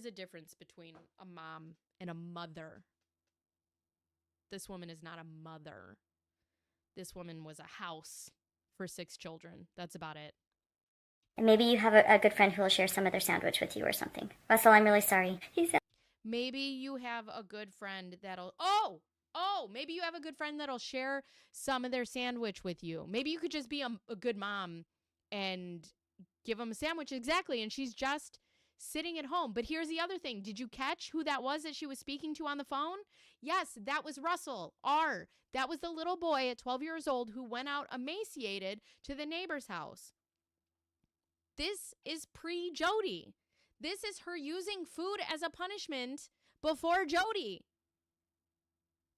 a difference between a mom and a mother. This woman is not a mother. This woman was a house for 6 children. That's about it. And maybe you have a good friend who will share some of their sandwich with you or something. Russell, I'm really sorry. Maybe you have a good friend that'll... maybe you have a good friend that'll share some of their sandwich with you. Maybe you could just be a good mom and give them a sandwich. Exactly. And she's just sitting at home. But here's the other thing. Did you catch who that was that she was speaking to on the phone? Yes, that was Russell R. That was the little boy at 12 years old who went out emaciated to the neighbor's house. This is pre-Jodi. This is her using food as a punishment before Jodi.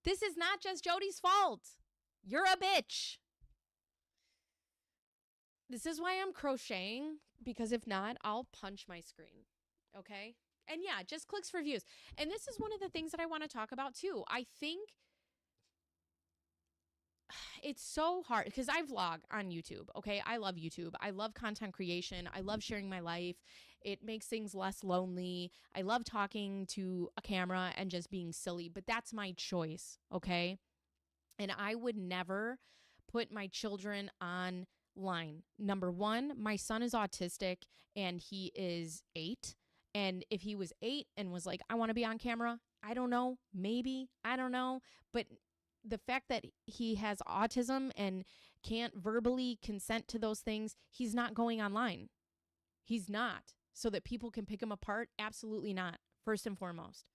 This is not just Jodi's fault. You're a bitch. This is why I'm crocheting, because if not, I'll punch my screen. Okay? And yeah, just clicks for views. And this is one of the things that I want to talk about too. I think it's so hard because I vlog on YouTube. Okay? I love YouTube. I love content creation. I love sharing my life. It makes things less lonely. I love talking to a camera and just being silly, but that's my choice, okay? And I would never put my children online. Number one, my son is autistic and he is 8. And if he was 8 and was like, I want to be on camera, I don't know, maybe, I don't know. But the fact that he has autism and can't verbally consent to those things, he's not going online. He's not. So that people can pick him apart? Absolutely not. First and foremost.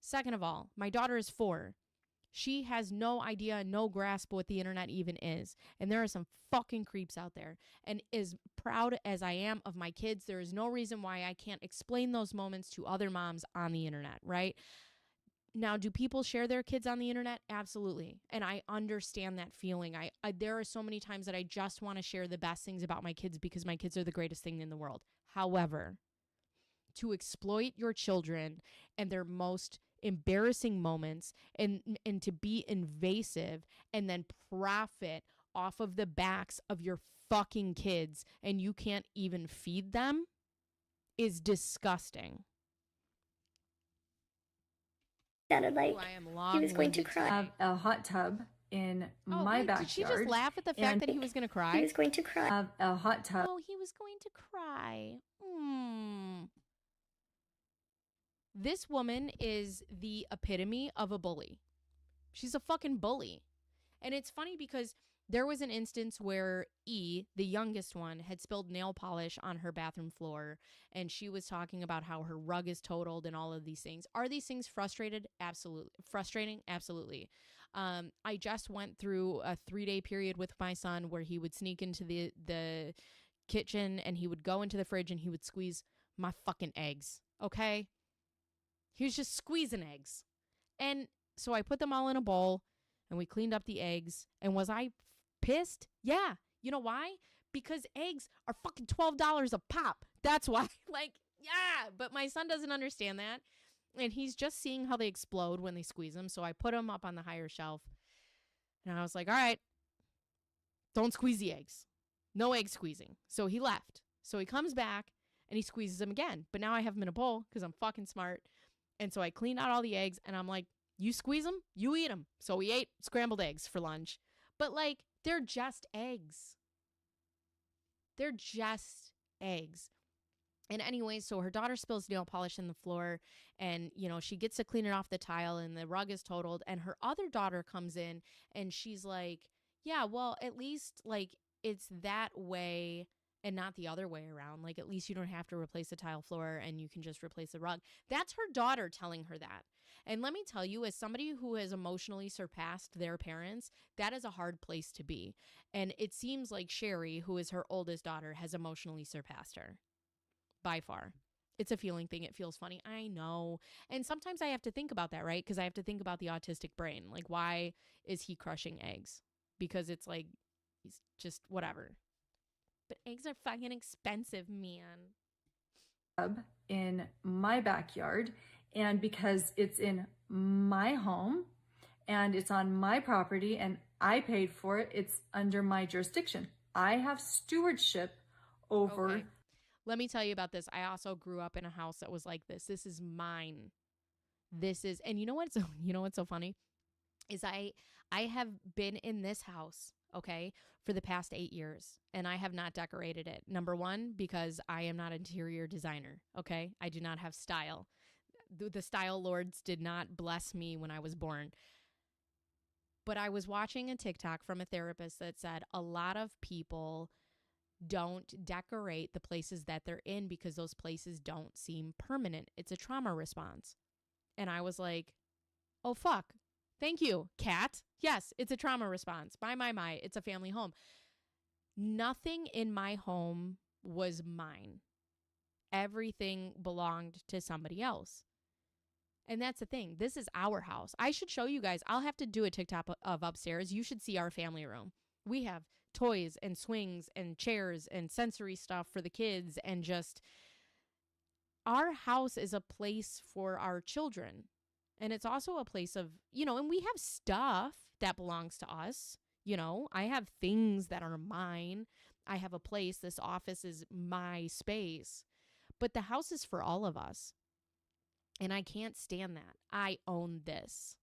Second of all, my daughter is 4. She has no idea, no grasp what the internet even is. And there are some fucking creeps out there. And as proud as I am of my kids, there is no reason why I can't explain those moments to other moms on the internet, right? Now, do people share their kids on the internet? Absolutely. And I understand that feeling. There are so many times that I just want to share the best things about my kids because my kids are the greatest thing in the world. However, to exploit your children and their most embarrassing moments and to be invasive and then profit off of the backs of your fucking kids and you can't even feed them is disgusting. Sounded like he was going to cry. I have a hot tub in my backyard. Did she just laugh at the fact that he was going to cry? He was going to cry. I have a hot tub. Oh, he was going to cry. This woman is the epitome of a bully. She's a fucking bully. And it's funny because there was an instance where E, the youngest one, had spilled nail polish on her bathroom floor, and she was talking about how her rug is totaled and all of these things. Are these things frustrating? Absolutely. I just went through a 3-day period with my son where he would sneak into the kitchen and he would go into the fridge and he would squeeze my fucking eggs, okay? He was just squeezing eggs. And so I put them all in a bowl and we cleaned up the eggs. And was I pissed? Yeah. You know why? Because eggs are fucking $12 a pop. That's why. Yeah. But my son doesn't understand that. And he's just seeing how they explode when they squeeze them. So I put them up on the higher shelf. And I was like, all right, don't squeeze the eggs. No egg squeezing. So he left. So he comes back and he squeezes them again. But now I have them in a bowl because I'm fucking smart. And so I cleaned out all the eggs and I'm like, you squeeze them, you eat them. So we ate scrambled eggs for lunch. But they're just eggs. They're just eggs. And anyway, so her daughter spills nail polish in the floor and, she gets to clean it off the tile and the rug is totaled. And her other daughter comes in and she's like, yeah, well, at least it's that way and not the other way around. At least you don't have to replace the tile floor and you can just replace the rug. That's her daughter telling her that. And let me tell you, as somebody who has emotionally surpassed their parents, that is a hard place to be. And it seems like Sherry, who is her oldest daughter, has emotionally surpassed her. By far. It's a feeling thing. It feels funny. I know. And sometimes I have to think about that, right? Because I have to think about the autistic brain. Why is he crushing eggs? Because it's he's just whatever. But eggs are fucking expensive, man. In my backyard, and because it's in my home and it's on my property and I paid for it, it's under my jurisdiction. I have stewardship over. Okay. Let me tell you about this. I also grew up in a house that was like this. This is mine. And you know what's so funny is I have been in this house, okay, for the past 8 years, and I have not decorated it. Number one, because I am not an interior designer, okay? I do not have style. The style lords did not bless me when I was born. But I was watching a TikTok from a therapist that said a lot of people don't decorate the places that they're in because those places don't seem permanent. It's a trauma response. And I was like, oh, fuck. Thank you, cat. Yes, it's a trauma response. My, it's a family home. Nothing in my home was mine. Everything belonged to somebody else. And that's the thing. This is our house. I should show you guys. I'll have to do a TikTok of upstairs. You should see our family room. We have toys and swings and chairs and sensory stuff for the kids. And just, our house is a place for our children. And it's also a place of, and we have stuff that belongs to us. I have things that are mine. I have a place. This office is my space. But the house is for all of us. And I can't stand that. I own this.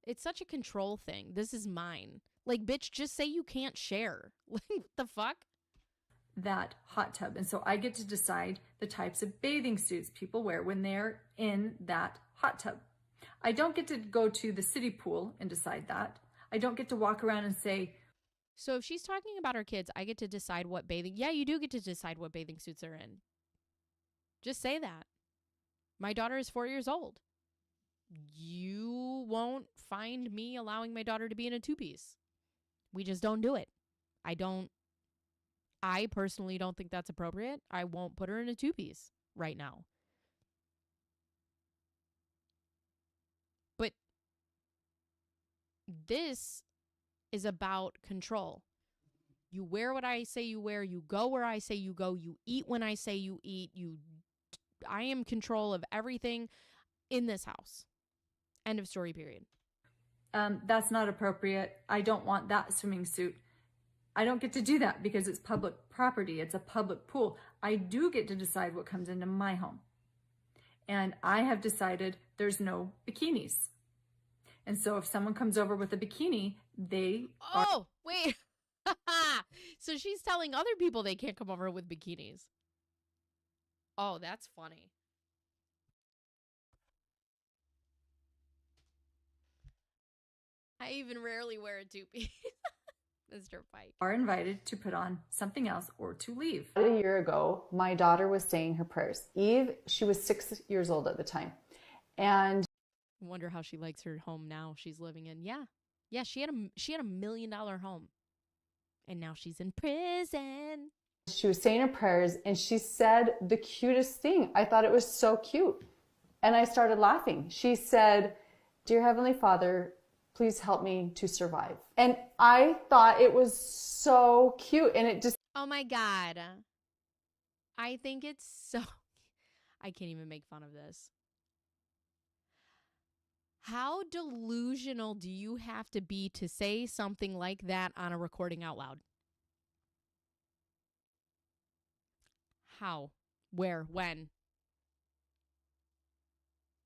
It's such a control thing. This is mine. Bitch, just say you can't share. What the fuck? That hot tub. And so I get to decide the types of bathing suits people wear when they're in that hot tub. I don't get to go to the city pool and decide that. I don't get to walk around and say, so if she's talking about her kids, I get to decide what bathing. Yeah, you do get to decide what bathing suits are in. Just say that. My daughter is 4 years old. You won't find me allowing my daughter to be in a two-piece. We just don't do it. I personally don't think that's appropriate. I won't put her in a two-piece right now. But this is about control. You wear what I say you wear. You go where I say you go. You eat when I say you eat. I am in control of everything in this house. End of story, period. That's not appropriate. I don't want that swimming suit. I don't get to do that because it's public property. It's a public pool. I do get to decide what comes into my home. And I have decided there's no bikinis. And so if someone comes over with a bikini, wait. So she's telling other people they can't come over with bikinis. Oh, that's funny. I even rarely wear a two-piece. Mr. Pike. Are invited to put on something else or to leave. A year ago, my daughter was saying her prayers. Eve, she was 6 years old at the time. And I wonder how she likes her home now she's living in. Yeah, she had a $1 million home. And now she's in prison. She was saying her prayers and she said the cutest thing. I thought it was so cute. And I started laughing. She said, "Dear Heavenly Father, please help me to survive." And I thought it was so cute. And it just... Oh my God. I think it's so... I can't even make fun of this. How delusional do you have to be to say something like that on a recording out loud? How? Where? When?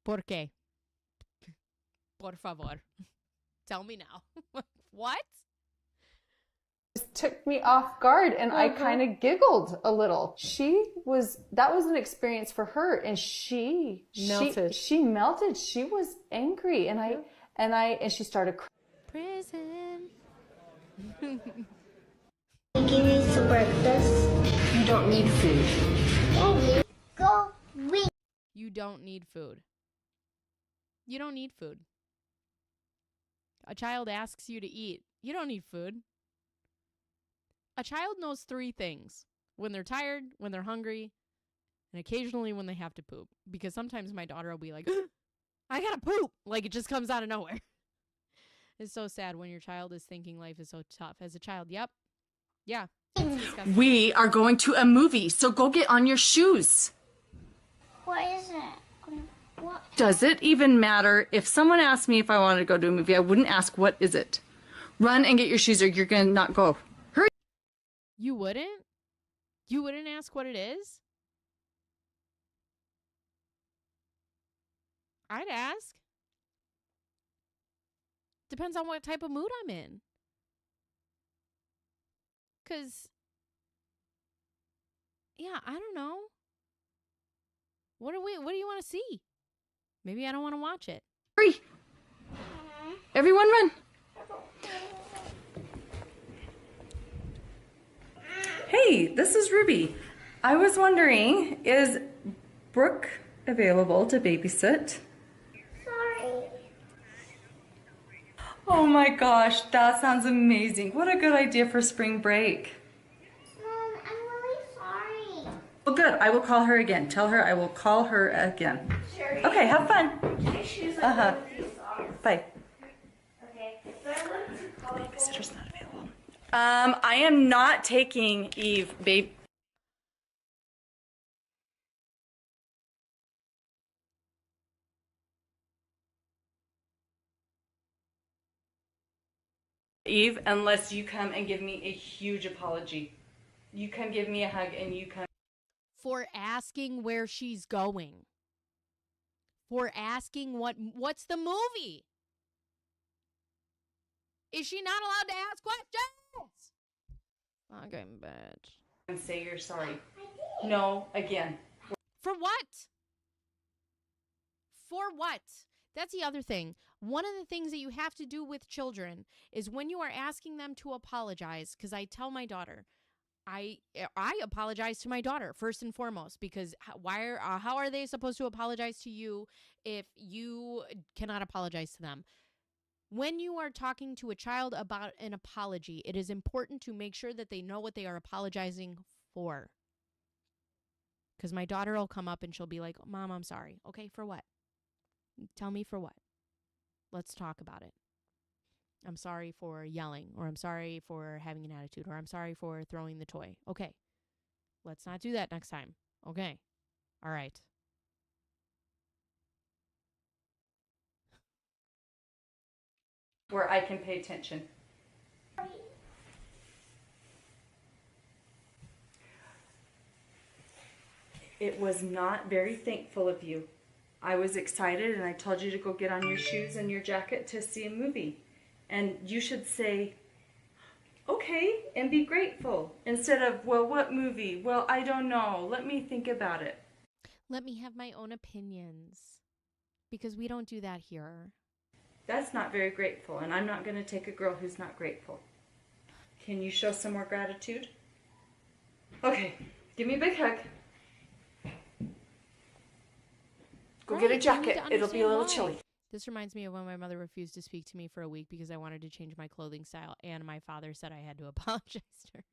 ¿Por qué? Por favor. Tell me now. What? It took me off guard and I kind of giggled a little. That was an experience for her and she melted. She melted. She was angry and she started crying. Prison. Bikinis to breakfast. You don't need food. Go read. You don't need food. You don't need food. A child asks you to eat. You don't need food. A child knows three things: when they're tired, when they're hungry, and occasionally when they have to poop. Because sometimes my daughter will be like, I gotta poop. Like it just comes out of nowhere. It's so sad when your child is thinking life is so tough. As a child, yep. Yeah. We are going to a movie, so go get on your shoes. What is it? What? Does it even matter? If someone asked me if I wanted to go to a movie, I wouldn't ask, what is it? Run and get your shoes or you're going to not go. Hurry. You wouldn't? You wouldn't ask what it is? I'd ask. Depends on what type of mood I'm in. Because, yeah, I don't know. What do you want to see? Maybe I don't want to watch it. Hurry. Everyone run. Hey, this is Ruby. I was wondering, is Brooke available to babysit? Sorry. Oh my gosh, that sounds amazing. What a good idea for spring break. Mom, I'm really sorry. Well, good. I will call her again. Tell her I will call her again. Sure. Okay, have fun. My shoes are Bye. Okay. So I want to call Babysitter's not available. I am not taking Eve, babe. Eve, unless you come and give me a huge apology. You come give me a hug and you come. For asking where she's going. For asking what's the movie? Is she not allowed to ask questions? Okay, bitch. And say you're sorry. No, again. For what? For what? That's the other thing. One of the things that you have to do with children is when you are asking them to apologize, because I tell my daughter, I apologize to my daughter first and foremost, because how are they supposed to apologize to you if you cannot apologize to them? When you are talking to a child about an apology, it is important to make sure that they know what they are apologizing for. Because my daughter will come up and she'll be like, Mom, I'm sorry. Okay, for what? Tell me for what? Let's talk about it. I'm sorry for yelling, or I'm sorry for having an attitude, or I'm sorry for throwing the toy. Okay. Let's not do that next time. Okay. All right. Where I can pay attention. It was not very thankful of you. I was excited and I told you to go get on your shoes and your jacket to see a movie. And you should say, okay, and be grateful. Instead of, well, what movie? Well, I don't know. Let me think about it. Let me have my own opinions. Because we don't do that here. That's not very grateful, and I'm not going to take a girl who's not grateful. Can you show some more gratitude? Okay, give me a big hug. Go get a jacket. It'll be a little chilly. This reminds me of when my mother refused to speak to me for a week because I wanted to change my clothing style, and my father said I had to apologize to her.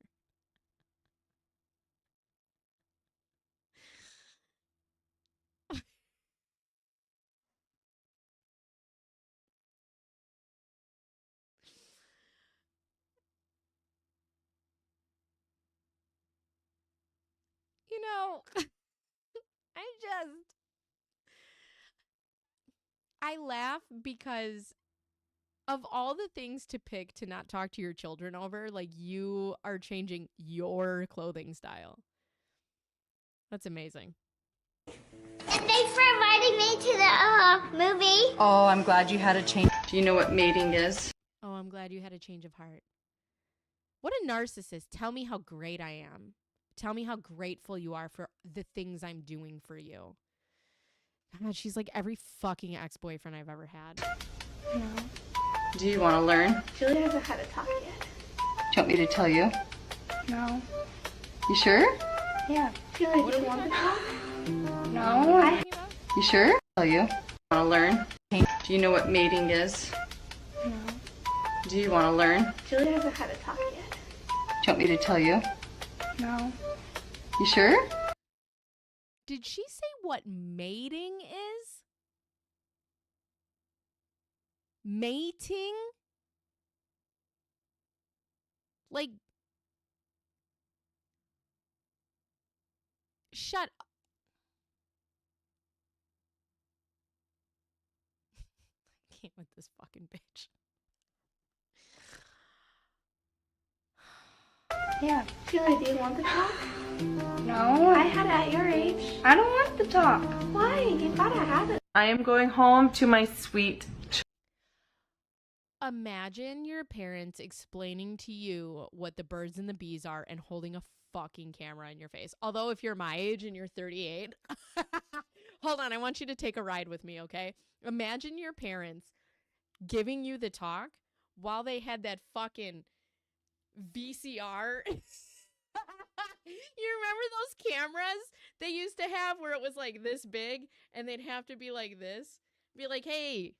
You know, I laugh because of all the things to pick to not talk to your children over, like, you are changing your clothing style. That's amazing. And thanks for inviting me to the movie. Oh, I'm glad you had a change. Do you know what mating is? Oh, I'm glad you had a change of heart. What a narcissist. Tell me how great I am. Tell me how grateful you are for the things I'm doing for you. God, she's like every fucking ex-boyfriend I've ever had. No. Do you want to learn? Julie hasn't had a talk yet. Do you want me to tell you? No. You sure? Yeah. Julie, do you want to talk? No. You sure? Tell you. Want to learn? Do you know what mating is? No. Do you want to learn? Julie hasn't had a talk yet. Do you want me to tell you? No. You sure? Did she say what mating is? Mating? Like, shut up. I can't with this fucking bitch. Yeah. Julie, do you want to talk? No. I had it at your age. I don't want to talk. Why? You gotta have it. I am going home to my sweet. Imagine your parents explaining to you what the birds and the bees are and holding a fucking camera in your face. Although if you're my age and you're 38, hold on, I want you to take a ride with me, okay? Imagine your parents giving you the talk while they had that fucking VCR. You remember those cameras they used to have where it was like this big and they'd have to be like this? Be like, hey,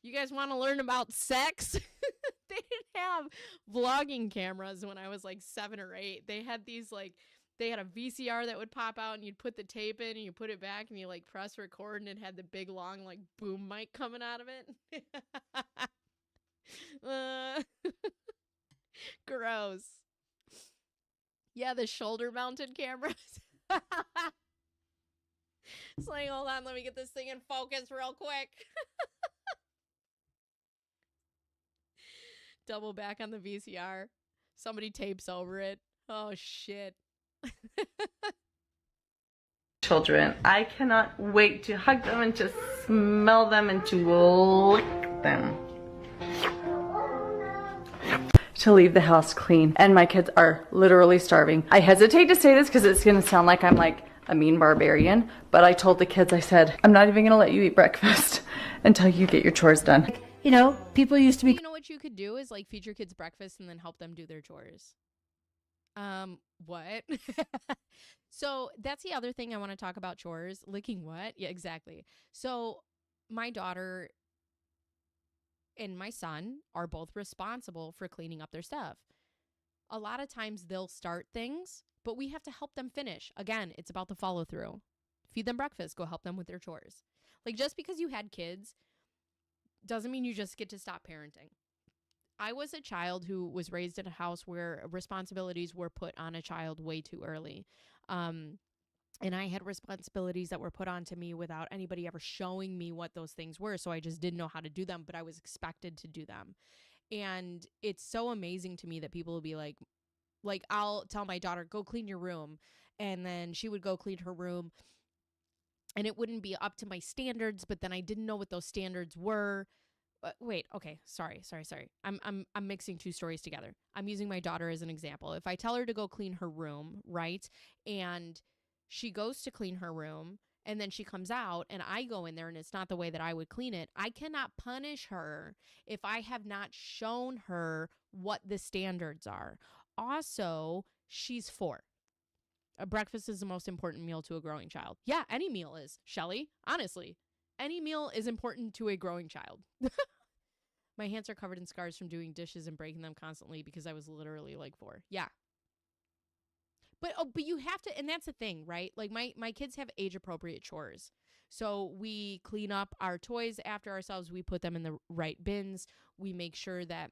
you guys want to learn about sex? They didn't have vlogging cameras when I was like 7 or 8. They had these like, they had a VCR that would pop out and you'd put the tape in and you put it back and you like press record and it had the big long like boom mic coming out of it. Gross. Yeah, the shoulder mounted cameras. It's like, hold on, let me get this thing in focus real quick. Double back on the VCR. Somebody tapes over it. Oh, shit. Children, I cannot wait to hug them and to smell them and to lick them. To leave the house clean, and my kids are literally starving. I hesitate to say this because it's gonna sound like I'm like a mean barbarian, but I told the kids, I said, I'm not even gonna let you eat breakfast. until you get your chores done. You know, people used to be... You know what you could do is like feed your kids breakfast and then help them do their chores. What? So that's the other thing I want to talk about, chores. Licking what? Yeah, exactly. So my daughter and my son are both responsible for cleaning up their stuff. A lot of times they'll start things, but we have to help them finish. Again, it's about the follow through. Feed them breakfast, go help them with their chores. Like, just because you had kids doesn't mean you just get to stop parenting. I was a child who was raised in a house where responsibilities were put on a child way too early. And I had responsibilities that were put onto me without anybody ever showing me what those things were. So I just didn't know how to do them, but I was expected to do them. And it's so amazing to me that people will be like, I'll tell my daughter, go clean your room. And then she would go clean her room. And it wouldn't be up to my standards, but then I didn't know what those standards were. Wait, okay, sorry. I'm mixing two stories together. I'm using my daughter as an example. If I tell her to go clean her room, right, and she goes to clean her room, and then she comes out, and I go in there, and it's not the way that I would clean it, I cannot punish her if I have not shown her what the standards are. Also, she's 4. A breakfast is the most important meal to a growing child. Yeah, any meal is, Shelly. Honestly, any meal is important to a growing child. My hands are covered in scars from doing dishes and breaking them constantly because I was literally like 4. Yeah. But you have to, and that's the thing, right? Like my kids have age appropriate chores. So we clean up our toys after ourselves. We put them in the right bins. We make sure that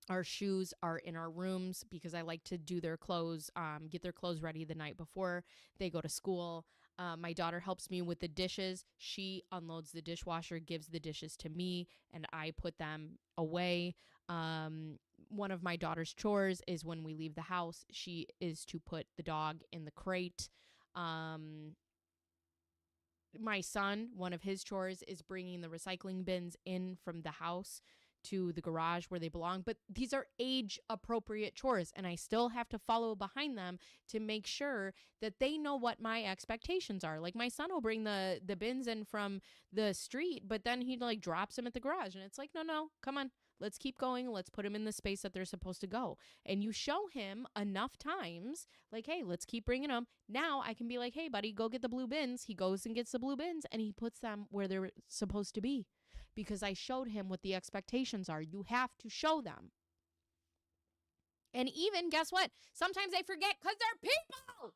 our shoes are in our rooms because I like to do their clothes, get their clothes ready the night before they go to school. My daughter helps me with the dishes. She unloads the dishwasher, gives the dishes to me, and I put them away. One of my daughter's chores is when we leave the house, she is to put the dog in the crate. My son, one of his chores is bringing the recycling bins in from the house to the garage where they belong. But these are age appropriate chores, and I still have to follow behind them to make sure that they know what my expectations are. Like my son will bring the bins in from the street, but then he like drops them at the garage, and it's like, no, come on. Let's keep going. Let's put them in the space that they're supposed to go. And you show him enough times, like, hey, let's keep bringing them. Now I can be like, hey, buddy, go get the blue bins. He goes and gets the blue bins, and he puts them where they're supposed to be. Because I showed him what the expectations are. You have to show them. And even, guess what? Sometimes they forget because they're people.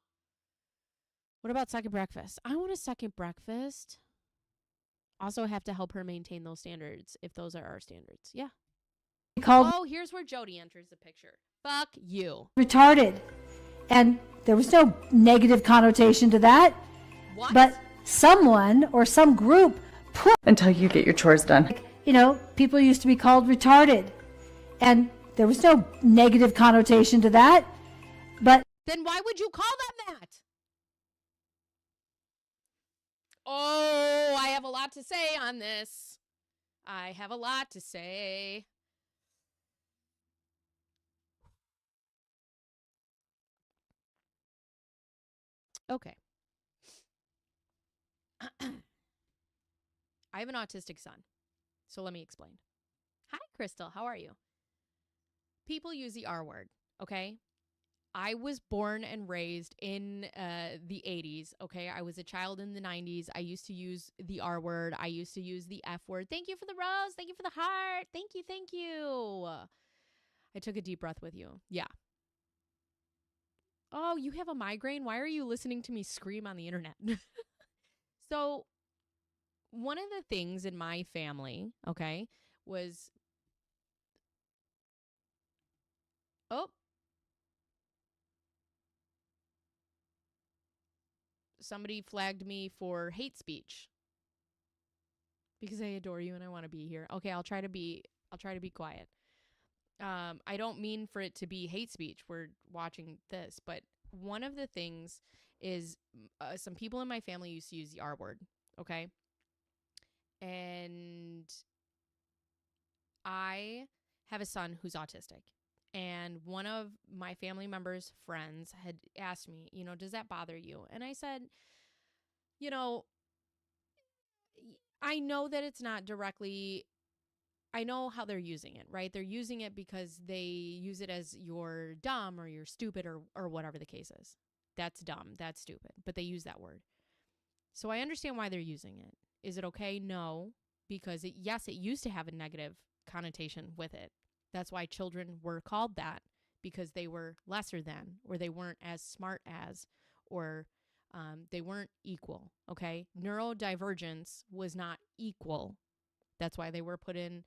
What about second breakfast? I want a second breakfast. Also have to help her maintain those standards if those are our standards. Yeah. Oh, here's where Jodi enters the picture. Fuck you. Retarded. And there was no negative connotation to that. What? But someone or some group put... Until you get your chores done. You know, people used to be called retarded. And there was no negative connotation to that. But... Then why would you call them that? Oh, I have a lot to say on this. I have a lot to say. Okay. I have an autistic son, so let me explain. Hi, Crystal. How are you? People use the R word, okay? I was born and raised in the 80s, okay? I was a child in the 90s. I used to use the R word. I used to use the F word. Thank you for the rose. Thank you for the heart. Thank you, thank you. I took a deep breath with you. Yeah. Oh, you have a migraine? Why are you listening to me scream on the internet? So, one of the things in my family, okay, was... Oh. Somebody flagged me for hate speech. Because I adore you and I want to be here. Okay, I'll try to be quiet. I don't mean for it to be hate speech. We're watching this, but one of the things is some people in my family used to use the R word, okay? And I have a son who's autistic. And one of my family members' friends had asked me, does that bother you? And I said, I know that it's not directly, I know how they're using it, right? They're using it because they use it as you're dumb or you're stupid or whatever the case is. That's dumb. That's stupid. But they use that word. So I understand why they're using it. Is it okay? No, because yes, it used to have a negative connotation with it. That's why children were called that, because they were lesser than, or they weren't as smart as, or they weren't equal, okay? Neurodivergence was not equal. That's why they were put in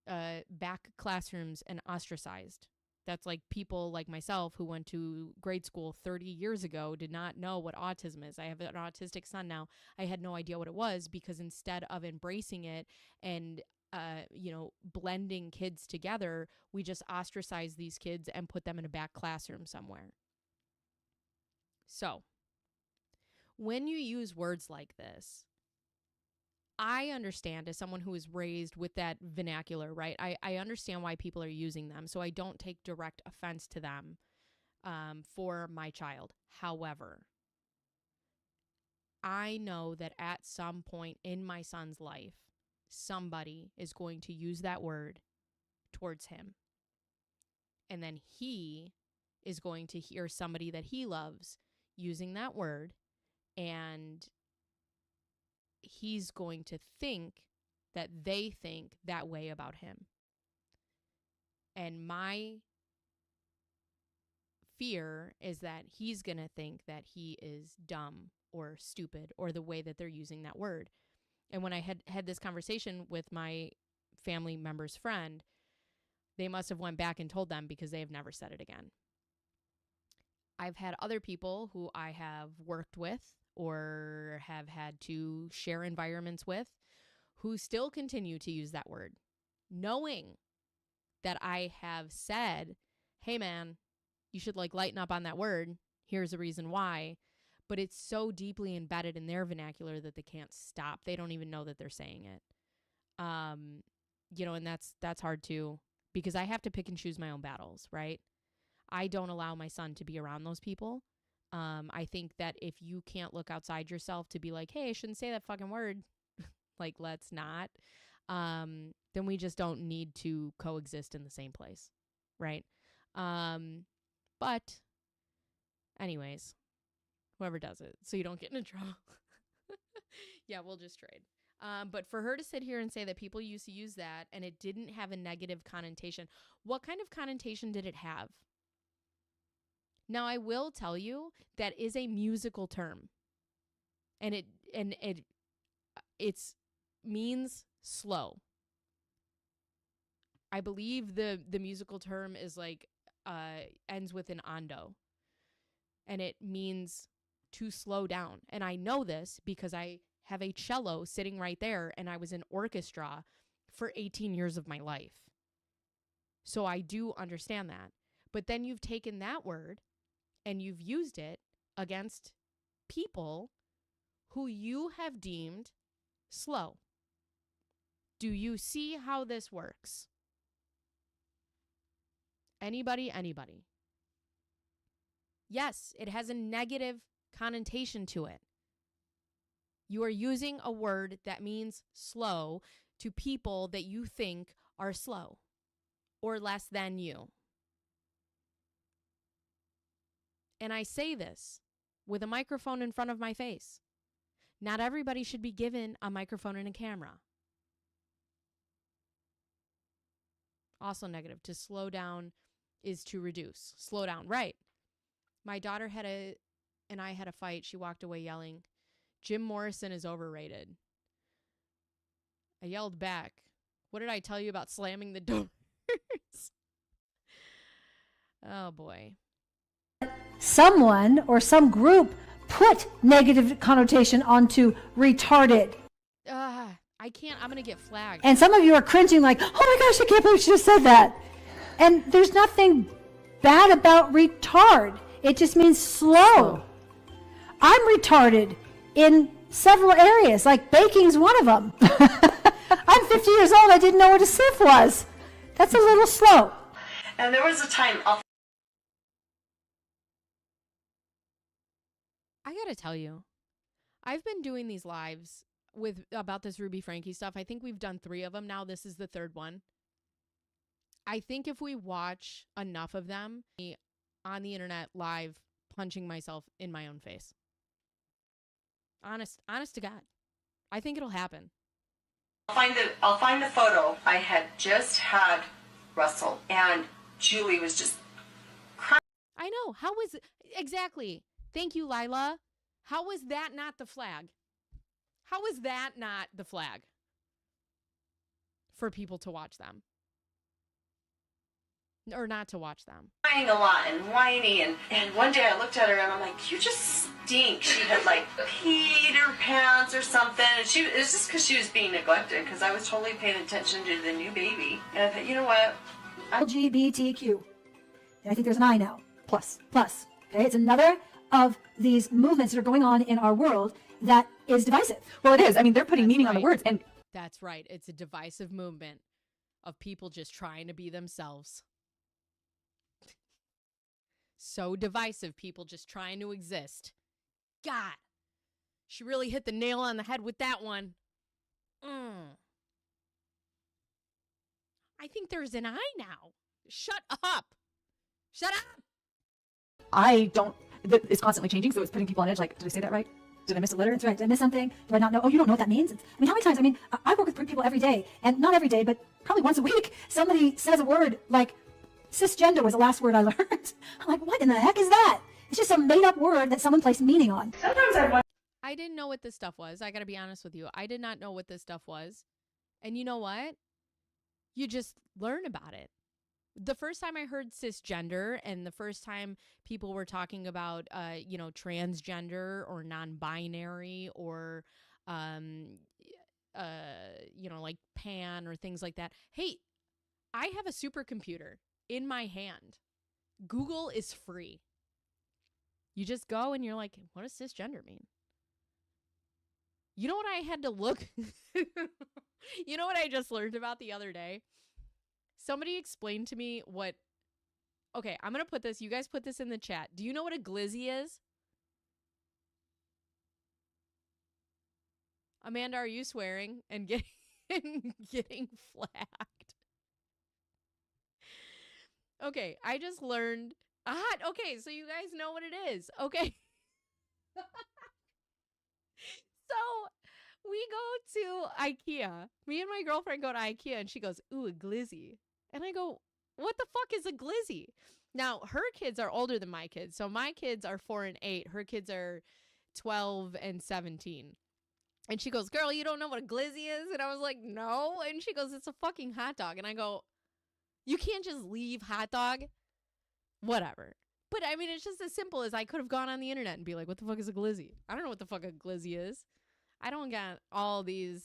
back classrooms and ostracized. That's like people like myself who went to grade school 30 years ago did not know what autism is. I have an autistic son now. I had no idea what it was, because instead of embracing it and blending kids together, we just ostracize these kids and put them in a back classroom somewhere. So, when you use words like this, I understand, as someone who is raised with that vernacular, right? I understand why people are using them, so I don't take direct offense to them for my child. However, I know that at some point in my son's life, somebody is going to use that word towards him. And then he is going to hear somebody that he loves using that word, and he's going to think that they think that way about him. And my fear is that he's going to think that he is dumb or stupid, or the way that they're using that word. And when I had this conversation with my family member's friend, they must have went back and told them, because they have never said it again. I've had other people who I have worked with or have had to share environments with who still continue to use that word, knowing that I have said, hey man, you should lighten up on that word. Here's a reason why. But it's so deeply embedded in their vernacular that they can't stop. They don't even know that they're saying it. And that's hard too, because I have to pick and choose my own battles, right? I don't allow my son to be around those people. I think that if you can't look outside yourself to be like, hey, I shouldn't say that fucking word, let's not, then we just don't need to coexist in the same place, right? But anyways, whoever does it, so you don't get into trouble. Yeah, we'll just trade. But for her to sit here and say that people used to use that and it didn't have a negative connotation, what kind of connotation did it have? Now, I will tell you that is a musical term, and it means slow. I believe the musical term is ends with an ando, and it means to slow down. And I know this because I have a cello sitting right there, and I was in orchestra for 18 years of my life. So I do understand that. But then you've taken that word and you've used it against people who you have deemed slow. Do you see how this works? Anybody? Yes, it has a negative connotation to it. You are using a word that means slow to people that you think are slow or less than you. And I say this with a microphone in front of my face. Not everybody should be given a microphone and a camera. Also negative. To slow down is to reduce. Slow down, right. My daughter and I had a fight. She walked away yelling, Jim Morrison is overrated. I yelled back, what did I tell you about slamming the doors? Oh boy. Someone or some group put negative connotation onto retarded. I can't. I'm going to get flagged. And some of you are cringing like, oh my gosh, I can't believe she just said that. And there's nothing bad about retard. It just means slow. I'm retarded in several areas, like baking's one of them. I'm 50 years old. I didn't know what a sieve was. That's a little slow. And there was a time I gotta tell you, I've been doing these lives about this Ruby Franke stuff. I think we've done 3 of them now. This is the 3rd one. I think if we watch enough of them on the internet live, punching myself in my own face. Honest to God. I think it'll happen. I'll find the photo. I had just had Russell, and Julie was just crying. I know. How was it? Exactly. Thank you, Lila. How was that not the flag? How was that not the flag for people to watch them? Or not to watch them. Crying a lot and whiny, and one day I looked at her and I'm like, you just stink. She had like peed her pants or something, and it was just because she was being neglected, because I was totally paying attention to the new baby. And I thought, you know what? LGBTQ. I think there's an I now. Plus. Okay, it's another of these movements that are going on in our world that is divisive. Well, it is. I mean, they're putting meaning on the words. And that's right. It's a divisive movement of people just trying to be themselves. So divisive, people just trying to exist. God, she really hit the nail on the head with that one. I think there's an I now. Shut up. It's constantly changing, so it's putting people on edge. Like, did I say that right? Did I miss a letter? That's right. Did I miss something? Do I not know? Oh, you don't know what that means? How many times? I work with people every day, and not every day, but probably once a week, somebody says a word like, cisgender was the last word I learned. I'm like, what in the heck is that? It's just some made-up word that someone placed meaning on. Sometimes I didn't know what this stuff was. I got to be honest with you. I did not know what this stuff was. And you know what? You just learn about it. The first time I heard cisgender, and the first time people were talking about, transgender or non-binary or, like pan or things like that. Hey, I have a supercomputer in my hand. Google is free. You just go and you're like, what does cisgender mean? You know what I had to look? You know what I just learned about the other day? Somebody explained to me what... Okay, I'm going to put this... You guys put this in the chat. Do you know what a glizzy is? Amanda, are you swearing and getting flagged? Okay, I just learned... Okay, so you guys know what it is. Okay. So, we go to IKEA. Me and my girlfriend go to IKEA, and she goes, ooh, a glizzy. And I go, what the fuck is a glizzy? Now, her kids are older than my kids. So my kids are 4 and 8. Her kids are 12 and 17. And she goes, girl, you don't know what a glizzy is? And I was like, no. And she goes, it's a fucking hot dog. And I go, you can't just leave hot dog? Whatever. But I mean, it's just as simple as I could have gone on the internet and be like, what the fuck is a glizzy? I don't know what the fuck a glizzy is. I don't get all these,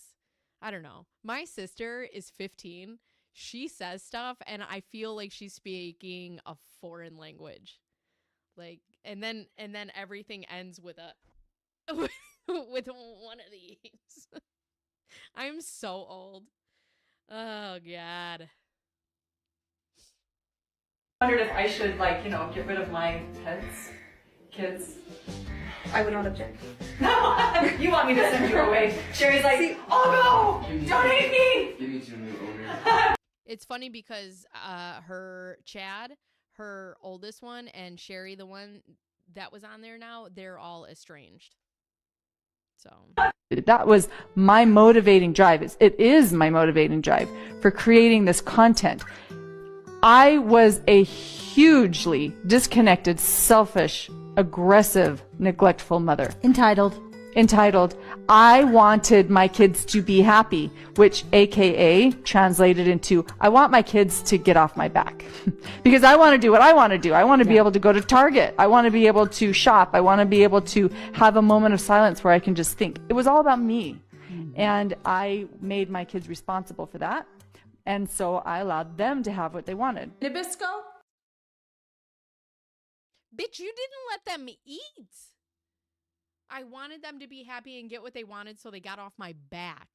I don't know. My sister is 15. She says stuff and I feel like she's speaking a foreign language. Like, and then everything ends with with one of these. I'm so old. Oh God. I wondered if I should, get rid of my kids. I would not object. No, you want me to send you away. Sherry's like, oh no, don't hate me. Give me to a new owner. It's funny because her Chad, her oldest one, and Sherry, the one that was on there now, they're all estranged. So that was my motivating drive. It is my motivating drive for creating this content. I was a hugely disconnected, selfish, aggressive, neglectful mother. Entitled. I wanted my kids to be happy, which AKA translated into, I want my kids to get off my back because I want to do what I want to do. I want to be able to go to Target. I want to be able to shop. I want to be able to have a moment of silence where I can just think. It was all about me. And I made my kids responsible for that. And so I allowed them to have what they wanted. Nabisco? Bitch, you didn't let them eat. I wanted them to be happy and get what they wanted, so they got off my back.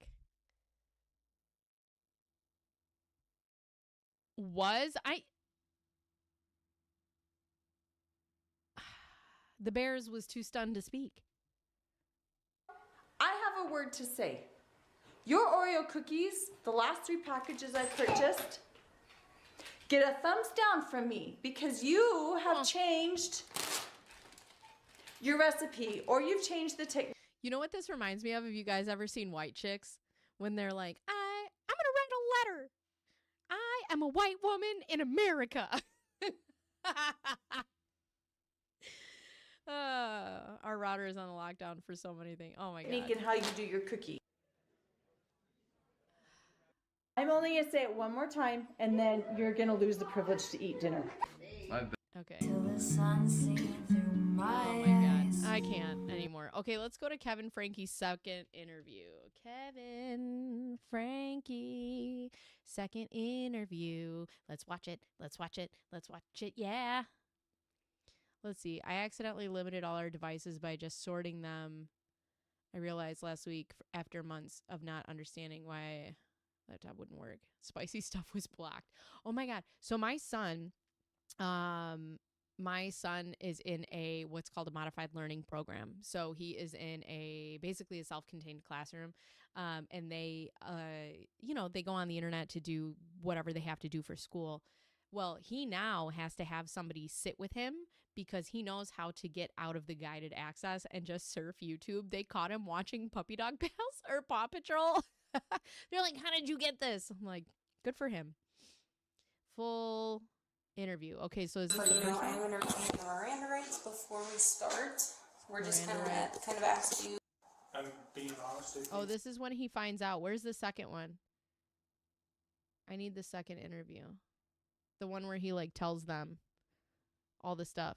The Bears was too stunned to speak. I have a word to say. Your Oreo cookies, the last 3 packages I purchased, get a thumbs down from me because you have changed your recipe or you've changed the technique. You know what this reminds me of? Have you guys ever seen White Chicks? When they're like, I'm going to write a letter. I am a white woman in America. Our router is on the lockdown for so many things. Oh my God. And how you do your cookie. I'm only going to say it one more time, and then you're going to lose the privilege to eat dinner. Okay. Oh my God. I can't anymore. Okay, let's go to Kevin Franke's second interview. Kevin Franke, second interview. Let's watch it. Let's watch it. Let's watch it. Yeah. Let's see. I accidentally limited all our devices by just sorting them. I realized last week, after months of not understanding why laptop wouldn't work, spicy stuff was blocked. Oh my God. So my son is in a what's called a modified learning program. So he is in basically a self-contained classroom, and they they go on the internet to do whatever they have to do for school. Well, he now has to have somebody sit with him because he knows how to get out of the guided access and just surf YouTube. They caught him watching Puppy Dog Pals or Paw Patrol. They're like, how did you get this? I'm like, good for him. Full interview. Okay, so is this the first one? I'm going to read the Miranda rights before we start. We're just kind of asked you. I'm being honest with you. Oh, this is when he finds out. Where's the second one? I need the second interview. The one where he like tells them all the stuff.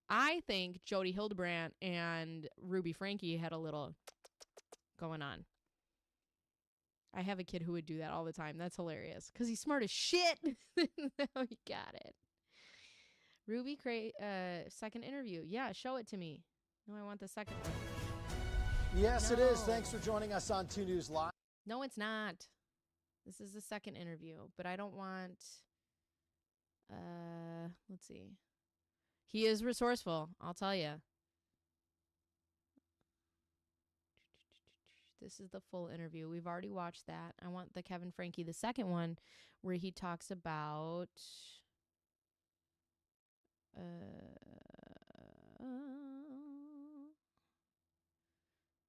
I think Jodi, Hildebrand, and Ruby Franke had a little going on. I have a kid who would do that all the time. That's hilarious because he's smart as shit. No, he got it. Ruby, second interview. Yeah, show it to me. No, I want the second one. Yes, it is. Thanks for joining us on 2 News Live. No, it's not. This is the second interview, but I don't want... let's see. He is resourceful, I'll tell you. This is the full interview. We've already watched that. I want the Kevin Franke, the second one, where he talks about...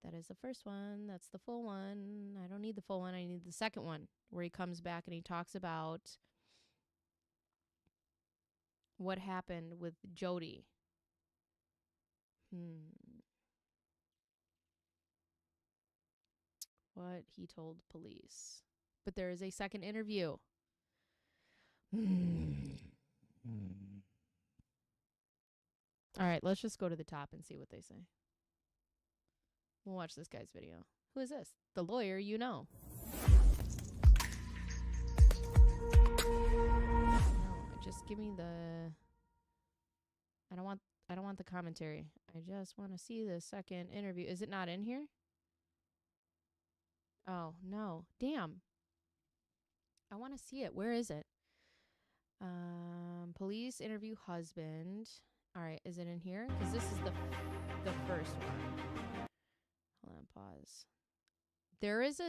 that is the first one. That's the full one. I don't need the full one. I need the second one, where he comes back and he talks about what happened with Jodi. What he told police. But there is a second interview. All right, let's just go to the top and see what they say. We'll watch this guy's video. Who is this? The lawyer you know. No, just give me the... I don't want the commentary. I just want to see the second interview. Is it not in here? Oh, no. Damn. I want to see it. Where is it? Police interview husband. All right, is it in here? Because this is the first one. Hold on, pause. There is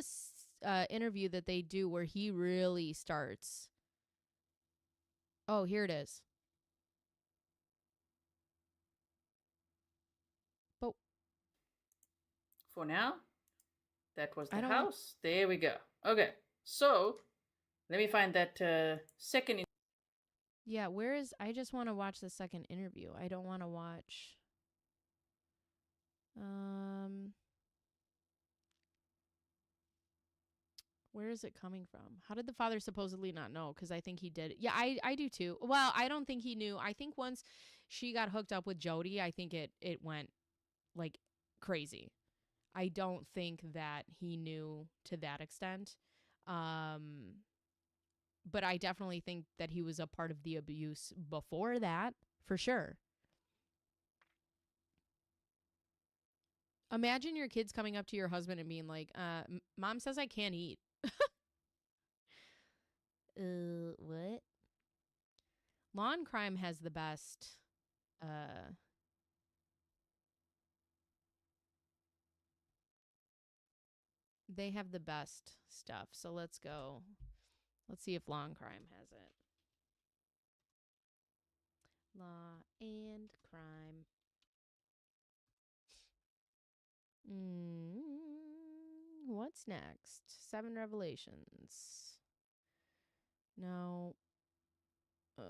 a interview that they do where he really starts. Oh, here it is. But for now, that was the house. There we go. Okay, so let me find that second. Yeah, where is... I just want to watch the second interview. I don't want to watch... Where is it coming from? How did the father supposedly not know? Because I think he did. Yeah, I do too. Well, I don't think he knew. I think once she got hooked up with Jodi, I think it went like crazy. I don't think that he knew to that extent. But I definitely think that he was a part of the abuse before that, for sure. Imagine your kids coming up to your husband and being like, Mom says I can't eat. What? Law and Crime has the best, They have the best stuff. So let's go. Let's see if Law and Crime has it. Law and Crime. What's next? 7 Revelations. No. No.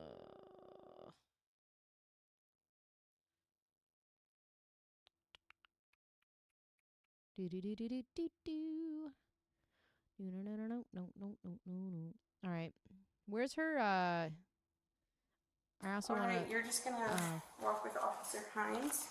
All right. Where's her I also want to you're just gonna walk with Officer Hines.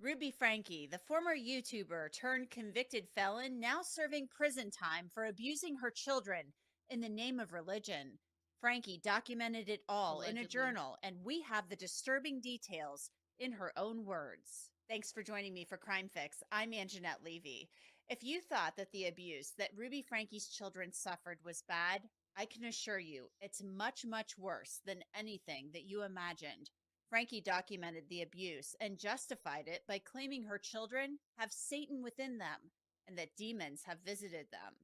Ruby Franke, the former YouTuber turned convicted felon, now serving prison time for abusing her children in the name of religion. Franke documented it all in a journal, and we have the disturbing details in her own words. Thanks for joining me for Crime Fix. I'm Anjanette Levy. If you thought that the abuse that Ruby Franke's children suffered was bad, I can assure you it's much, much worse than anything that you imagined. Franke documented the abuse and justified it by claiming her children have Satan within them and that demons have visited them.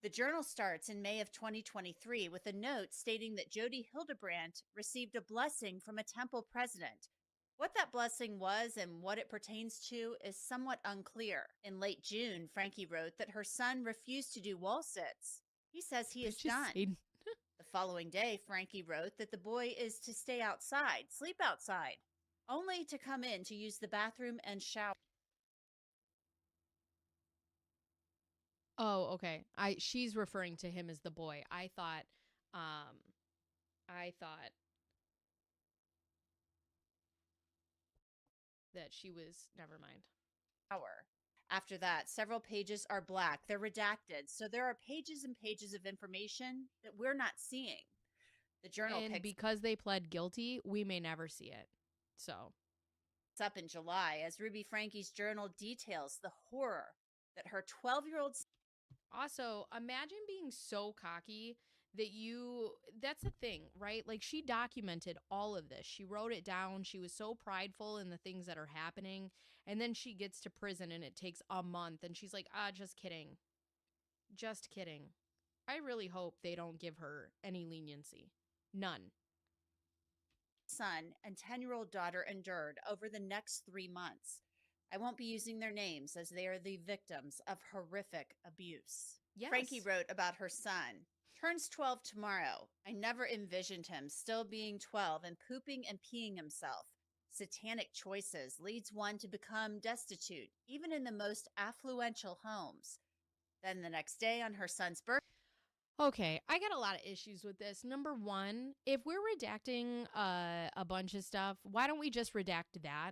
The journal starts in May of 2023 with a note stating that Jodi Hildebrand received a blessing from a temple president. What that blessing was and what it pertains to is somewhat unclear. In late June, Franke wrote that her son refused to do wall sits. He says he is done. The following day, Franke wrote that the boy is to stay outside, sleep outside, only to come in to use the bathroom and shower. Oh, okay. She's referring to him as the boy. I thought that she was, never mind. After that, several pages are black. They're redacted. So there are pages and pages of information that we're not seeing. The journal because they pled guilty, we may never see it. So it's up in July as Ruby Franke's journal details the horror that her 12-year-old. Also, imagine being so cocky that that's the thing, right? Like, she documented all of this. She wrote it down. She was so prideful in the things that are happening. And then she gets to prison and it takes a month. And she's like, just kidding. Just kidding. I really hope they don't give her any leniency. None. Son and 10-year-old daughter endured over the next 3 months. I won't be using their names as they are the victims of horrific abuse. Yes. Franke wrote about her son. Turns 12 tomorrow. I never envisioned him still being 12 and pooping and peeing himself. Satanic choices leads one to become destitute, even in the most affluential homes. Then the next day on her son's birthday. Okay, I got a lot of issues with this. Number one, if we're redacting a bunch of stuff, why don't we just redact that?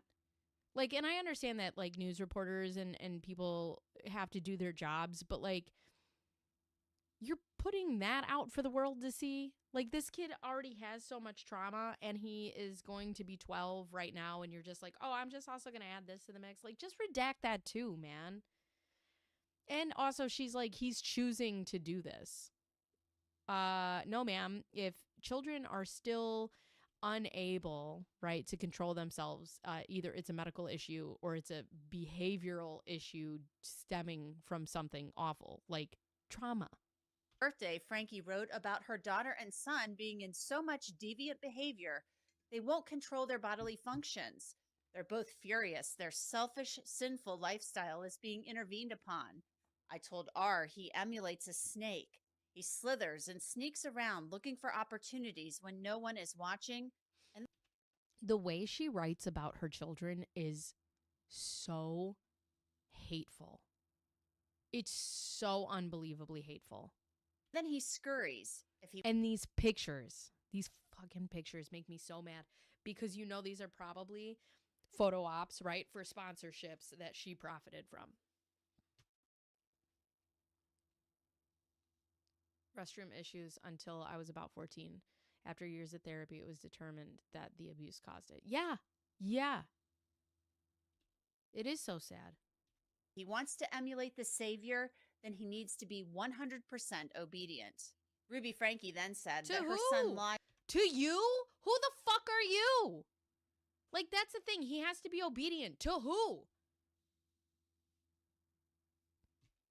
Like, and I understand that, like, news reporters and people have to do their jobs, but, like, you're putting that out for the world to see? Like, this kid already has so much trauma, and he is going to be 12 right now, and you're just like, oh, I'm just also going to add this to the mix. Like, just redact that too, man. And also, she's like, he's choosing to do this. No, ma'am. If children are still unable, right, to control themselves, either it's a medical issue or it's a behavioral issue stemming from something awful, like trauma. Birthday, Franke wrote about her daughter and son being in so much deviant behavior, they won't control their bodily functions. They're both furious. Their selfish, sinful lifestyle is being intervened upon. I told R he emulates a snake. He slithers and sneaks around looking for opportunities when no one is watching. And the way she writes about her children is so hateful. It's so unbelievably hateful. Then he scurries. And these fucking pictures make me so mad because you know these are probably photo ops, right, for sponsorships that she profited from. Restroom issues until I was about 14. After years of therapy, it was determined that the abuse caused it. Yeah. It is so sad. He wants to emulate the savior, then he needs to be 100% obedient. Ruby Franke then said that her son lied. To you? Who the fuck are you? Like, that's the thing. He has to be obedient. To who?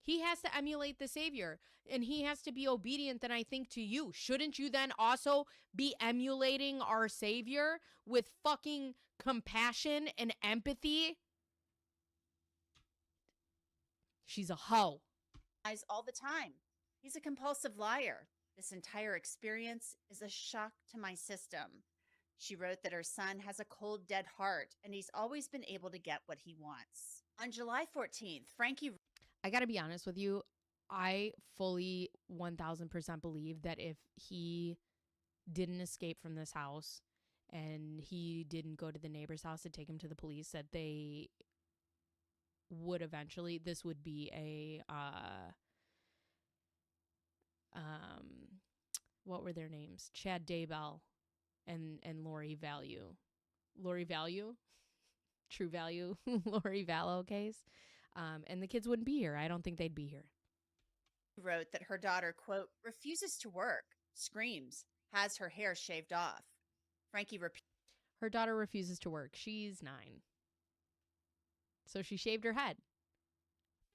He has to emulate the Savior, and he has to be obedient, then I think, to you. Shouldn't you then also be emulating our Savior with fucking compassion and empathy? She's a hoe. Lies all the time. He's a compulsive liar. This entire experience is a shock to my system. She wrote that her son has a cold, dead heart, and he's always been able to get what he wants. On July 14th, Franke... I got to be honest with you. I fully 1000% believe that if he didn't escape from this house and he didn't go to the neighbor's house to take him to the police, that they would eventually, this would be a, what were their names? Chad Daybell and Lori Value. Lori Value? True Value, Lori Vallow case. And the kids wouldn't be here. I don't think they'd be here. Wrote that her daughter, quote, refuses to work, screams, has her hair shaved off. Franke her daughter refuses to work. She's 9. So she shaved her head.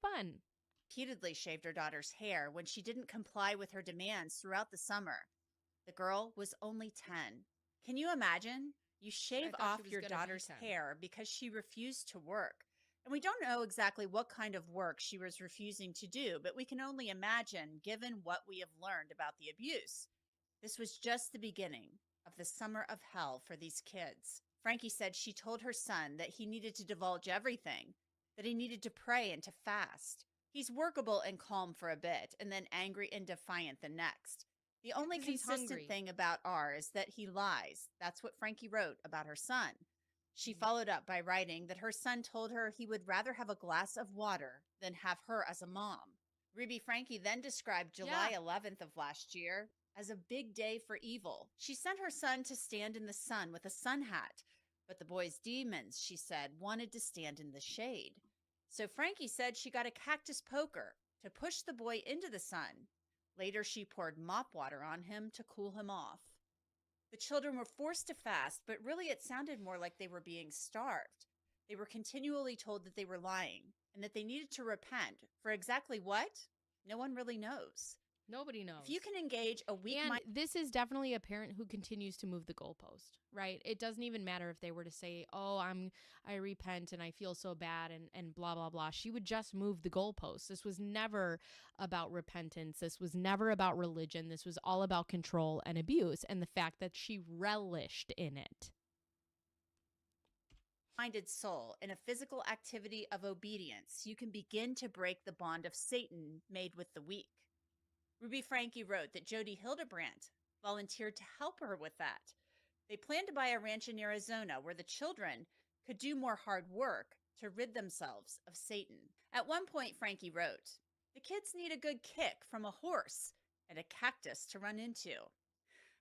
Fun. Repeatedly shaved her daughter's hair when she didn't comply with her demands throughout the summer. The girl was only 10. Can you imagine? You shave off your daughter's hair because she refused to work. And we don't know exactly what kind of work she was refusing to do, but we can only imagine given what we have learned about the abuse. This was just the beginning of the summer of hell for these kids. Franke said she told her son that he needed to divulge everything, that he needed to pray and to fast. He's workable and calm for a bit, and then angry and defiant the next. The only consistent thing about R is that he lies. That's what Franke wrote about her son. She followed up by writing that her son told her he would rather have a glass of water than have her as a mom. Ruby Franke then described July 11th of last year as a big day for evil. She sent her son to stand in the sun with a sun hat, but the boy's demons, she said, wanted to stand in the shade. So Franke said she got a cactus poker to push the boy into the sun. Later, she poured mop water on him to cool him off. The children were forced to fast, but really it sounded more like they were being starved. They were continually told that they were lying and that they needed to repent. For exactly what? No one really knows. Nobody knows. If you can engage a weak mind... This is definitely a parent who continues to move the goalpost, right? It doesn't even matter if they were to say, oh, I repent and I feel so bad and blah, blah, blah. She would just move the goalpost. This was never about repentance. This was never about religion. This was all about control and abuse and the fact that she relished in it. Minded soul in a physical activity of obedience, you can begin to break the bond of Satan made with the weak. Ruby Franke wrote that Jodi Hildebrand volunteered to help her with that. They planned to buy a ranch in Arizona where the children could do more hard work to rid themselves of Satan. At one point, Franke wrote, the kids need a good kick from a horse and a cactus to run into.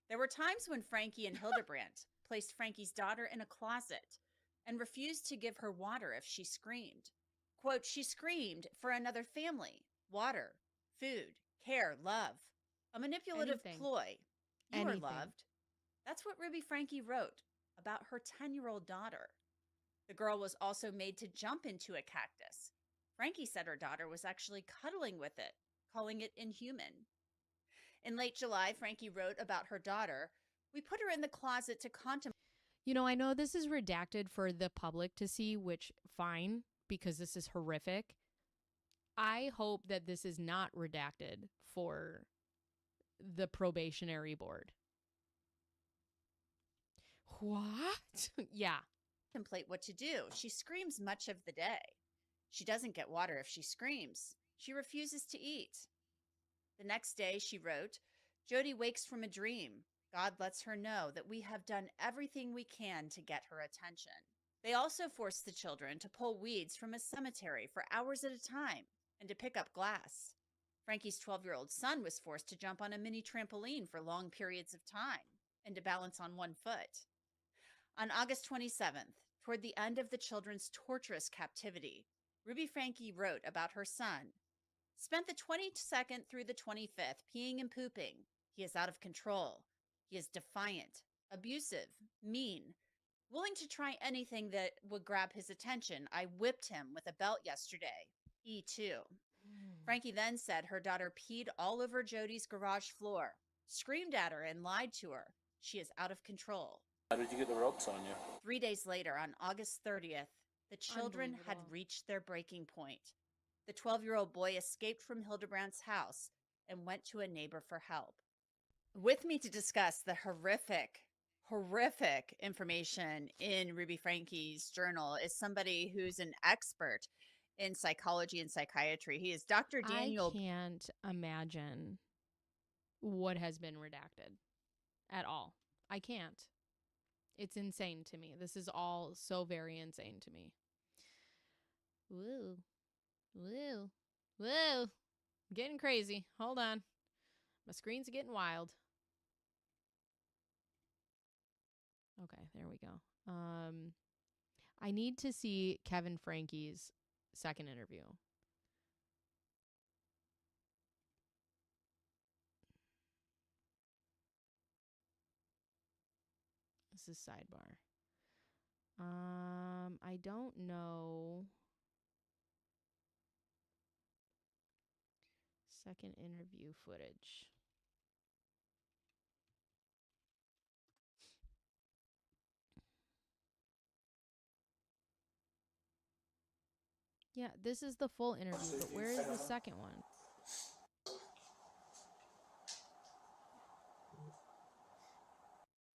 There were times when Franke and Hildebrand placed Franke's daughter in a closet and refused to give her water if she screamed. Quote, she screamed for another family, water, food, care, love, a manipulative ploy. You are loved. That's what Ruby Franke wrote about her 10-year-old daughter. The girl was also made to jump into a cactus. Franke said her daughter was actually cuddling with it, calling it inhuman. In late July, Franke wrote about her daughter. We put her in the closet to contemplate. You know, I know this is redacted for the public to see, which fine, because this is horrific. I hope that this is not redacted for the probationary board. What? Yeah. Contemplate what to do. She screams much of the day. She doesn't get water if she screams. She refuses to eat. The next day, she wrote, Jodi wakes from a dream. God lets her know that we have done everything we can to get her attention. They also forced the children to pull weeds from a cemetery for hours at a time and to pick up glass. Franke's 12-year-old son was forced to jump on a mini trampoline for long periods of time and to balance on one foot. On August 27th, toward the end of the children's torturous captivity, Ruby Franke wrote about her son. Spent the 22nd through the 25th peeing and pooping. He is out of control. He is defiant, abusive, mean, willing to try anything that would grab his attention. I whipped him with a belt yesterday. E2. Franke then said her daughter peed all over Jodi's garage floor, screamed at her, and lied to her. She is out of control. How did you get the ropes on you? 3 days later, on August 30th, the children had reached their breaking point. The 12-year-old boy escaped from Hildebrand's house and went to a neighbor for help. With me to discuss the horrific information in Ruby Franke's journal is somebody who's an expert in psychology and psychiatry. He is Dr. Daniel. I can't imagine what has been redacted at all. I can't. It's insane to me. This is all so very insane to me. Woo. Woo. Woo. Getting crazy. Hold on. My screen's getting wild. Okay, there we go. I need to see Kevin Franke's second interview. This is sidebar. I don't know. Second interview footage. Yeah, this is the full interview, but where is the second one?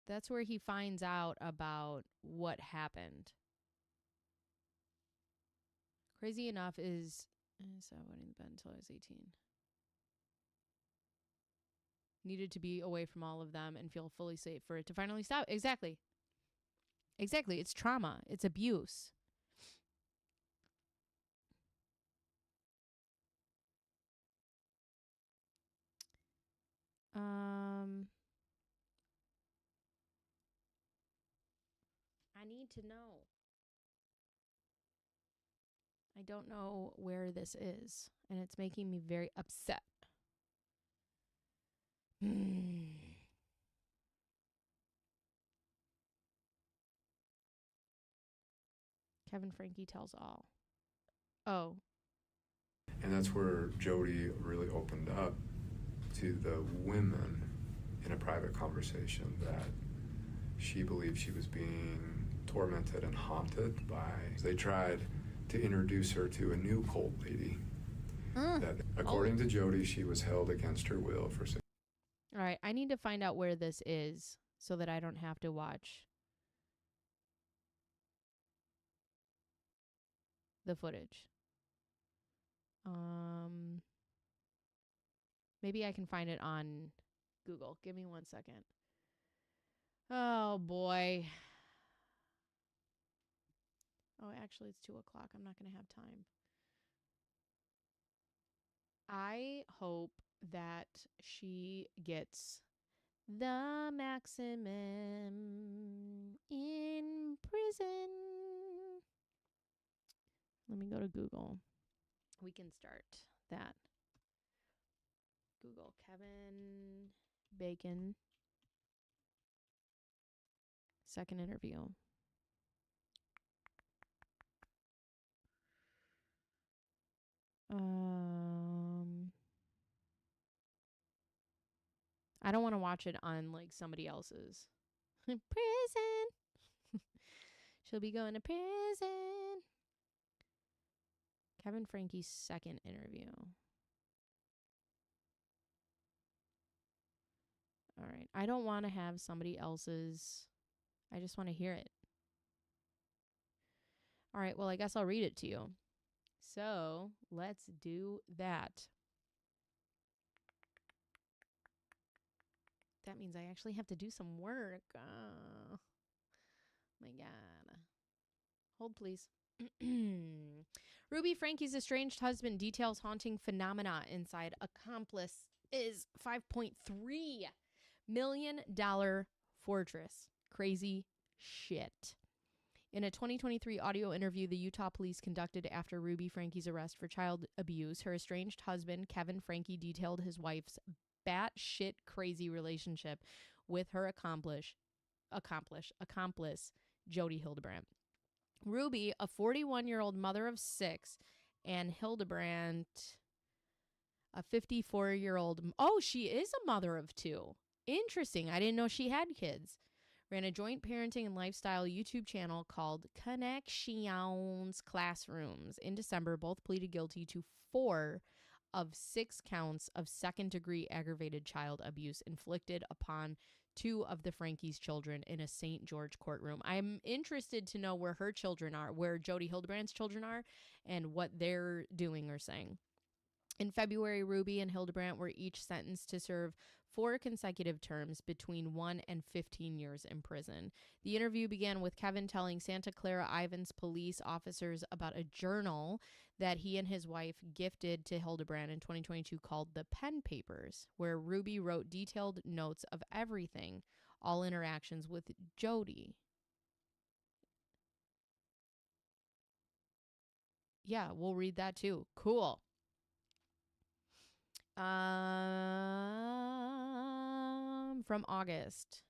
That's where he finds out about what happened. Crazy enough is so I went in bed until I was 18. Needed to be away from all of them and feel fully safe for it to finally stop. Exactly. Exactly. It's trauma. It's abuse. I need to know. I don't know where this is, and it's making me very upset. Kevin Franke tells all. Oh. And that's where Jodi really opened up to the women in a private conversation that she believed she was being tormented and haunted by. They tried to introduce her to a new cult lady. That, according to Jodi, she was held against her will for 6. All right, I need to find out where this is so that I don't have to watch the footage. Maybe I can find it on Google. Give me 1 second. Oh, boy. Oh, actually, it's 2 o'clock. I'm not going to have time. I hope that she gets the maximum in prison. Let me go to Google. We can start that. Google Kevin Bacon second interview. I don't want to watch it on like somebody else's. Prison. She'll be going to prison. Kevin Franke's second interview. All right. I don't want to have somebody else's. I just want to hear it. All right. Well, I guess I'll read it to you. So let's do that. That means I actually have to do some work. Oh, my God. Hold, please. Ruby Franke's estranged husband details haunting phenomena inside accomplice is $5.3 million fortress. Crazy shit. In a 2023 audio interview the Utah police conducted after Ruby Franke's arrest for child abuse, her estranged husband, Kevin Franke, detailed his wife's batshit crazy relationship with her accomplice, Jodi Hildebrand. Ruby, a 41-year-old mother of 6, and Hildebrand, A 54-year-old. Oh, she is a mother of 2. Interesting. I didn't know she had kids. Ran a joint parenting and lifestyle YouTube channel called Connections Classrooms. In December, both pleaded guilty to 4 of 6 counts of second-degree aggravated child abuse inflicted upon 2 of the Franke's children in a St. George courtroom. I'm interested to know where her children are, where Jodi Hildebrand's children are, and what they're doing or saying. In February, Ruby and Hildebrand were each sentenced to serve 4 consecutive terms between 1 and 15 years in prison. The interview began with Kevin telling Santa Clara Ivans police officers about a journal that he and his wife gifted to Hildebrand in 2022 called The Pen Papers, where Ruby wrote detailed notes of everything, all interactions with Jodi. Yeah, we'll read that too. Cool. From August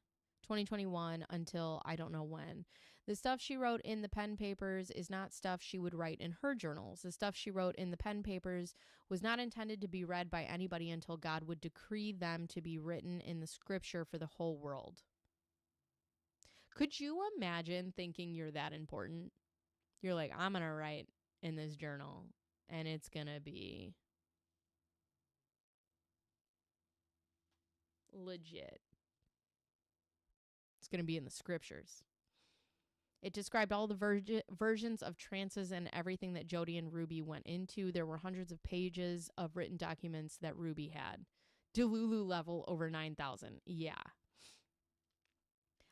2021 until I don't know when. The stuff she wrote in the pen papers is not stuff she would write in her journals. The stuff she wrote in the pen papers was not intended to be read by anybody until God would decree them to be written in the scripture for the whole world. Could you imagine thinking you're that important? You're like, I'm going to write in this journal and it's going to be legit. It's going to be in the scriptures. It described all the versions of trances and everything that Jodi and Ruby went into. There were hundreds of pages of written documents that Ruby had. Delulu level over 9,000. Yeah.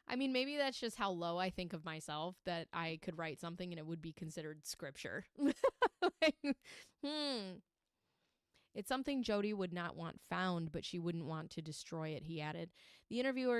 I mean, maybe that's just how low I think of myself, that I could write something and it would be considered scripture. It's something Jodi would not want found, but she wouldn't want to destroy it, he added. The interview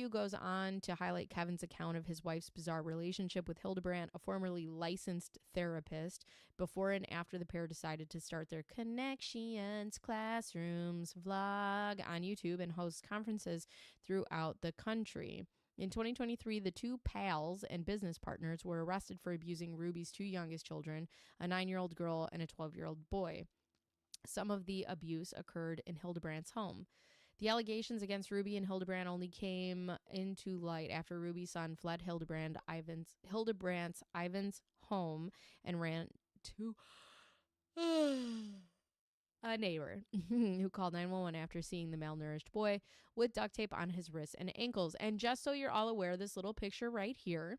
goes on to highlight Kevin's account of his wife's bizarre relationship with Hildebrand, a formerly licensed therapist, before and after the pair decided to start their Connections Classrooms vlog on YouTube and host conferences throughout the country. In 2023, the 2 pals and business partners were arrested for abusing Ruby's 2 youngest children, a 9-year-old girl and a 12-year-old boy. Some of the abuse occurred in Hildebrand's home. The allegations against Ruby and Hildebrand only came into light after Ruby's son fled Hildebrand's Ivan's home and ran to a neighbor who called 911 after seeing the malnourished boy with duct tape on his wrists and ankles. And just so you're all aware, this little picture right here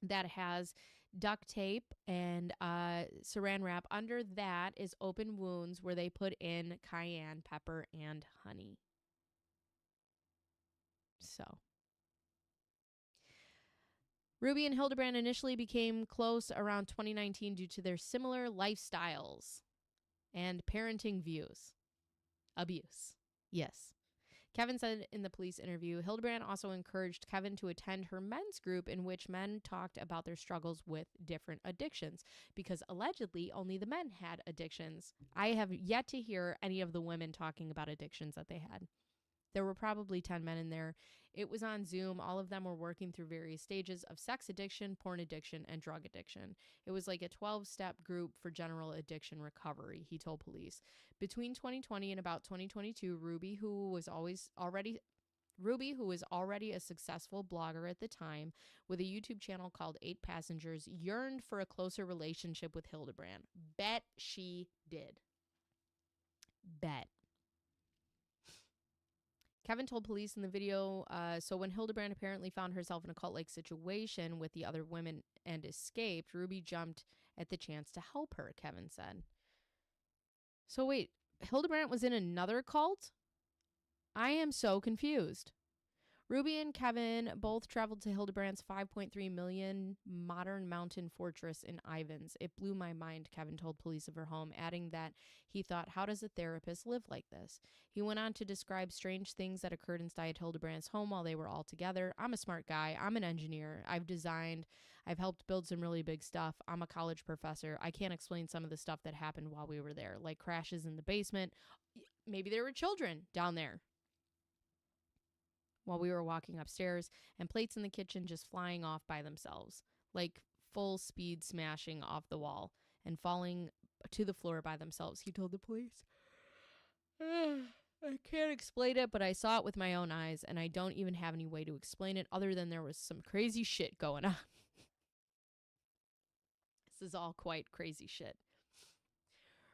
that has duct tape and saran wrap, under that is open wounds where they put in cayenne pepper and honey. So Ruby and Hildebrand initially became close around 2019 due to their similar lifestyles and parenting views. Abuse. Yes. Kevin said in the police interview, Hildebrand also encouraged Kevin to attend her men's group in which men talked about their struggles with different addictions, because allegedly only the men had addictions. I have yet to hear any of the women talking about addictions that they had. There were probably 10 men in there. It was on Zoom. All of them were working through various stages of sex addiction, porn addiction, and drug addiction. It was like a 12-step group for general addiction recovery, he told police. Between 2020 and about 2022, Ruby, who was already a successful blogger at the time with a YouTube channel called 8 Passengers, yearned for a closer relationship with Hildebrand. Bet she did. Bet. Kevin told police in the video, so when Hildebrand apparently found herself in a cult-like situation with the other women and escaped, Ruby jumped at the chance to help her, Kevin said. So wait, Hildebrand was in another cult? I am so confused. Ruby and Kevin both traveled to Hildebrand's $5.3 million modern mountain fortress in Ivans. It blew my mind, Kevin told police of her home, adding that he thought, how does a therapist live like this? He went on to describe strange things that occurred inside Hildebrand's home while they were all together. I'm a smart guy. I'm an engineer. I've helped build some really big stuff. I'm a college professor. I can't explain some of the stuff that happened while we were there, like crashes in the basement. Maybe there were children down there while we were walking upstairs, and plates in the kitchen just flying off by themselves, like full speed smashing off the wall and falling to the floor by themselves, he told the police. I can't explain it, but I saw it with my own eyes, and I don't even have any way to explain it other than there was some crazy shit going on. This is all quite crazy shit.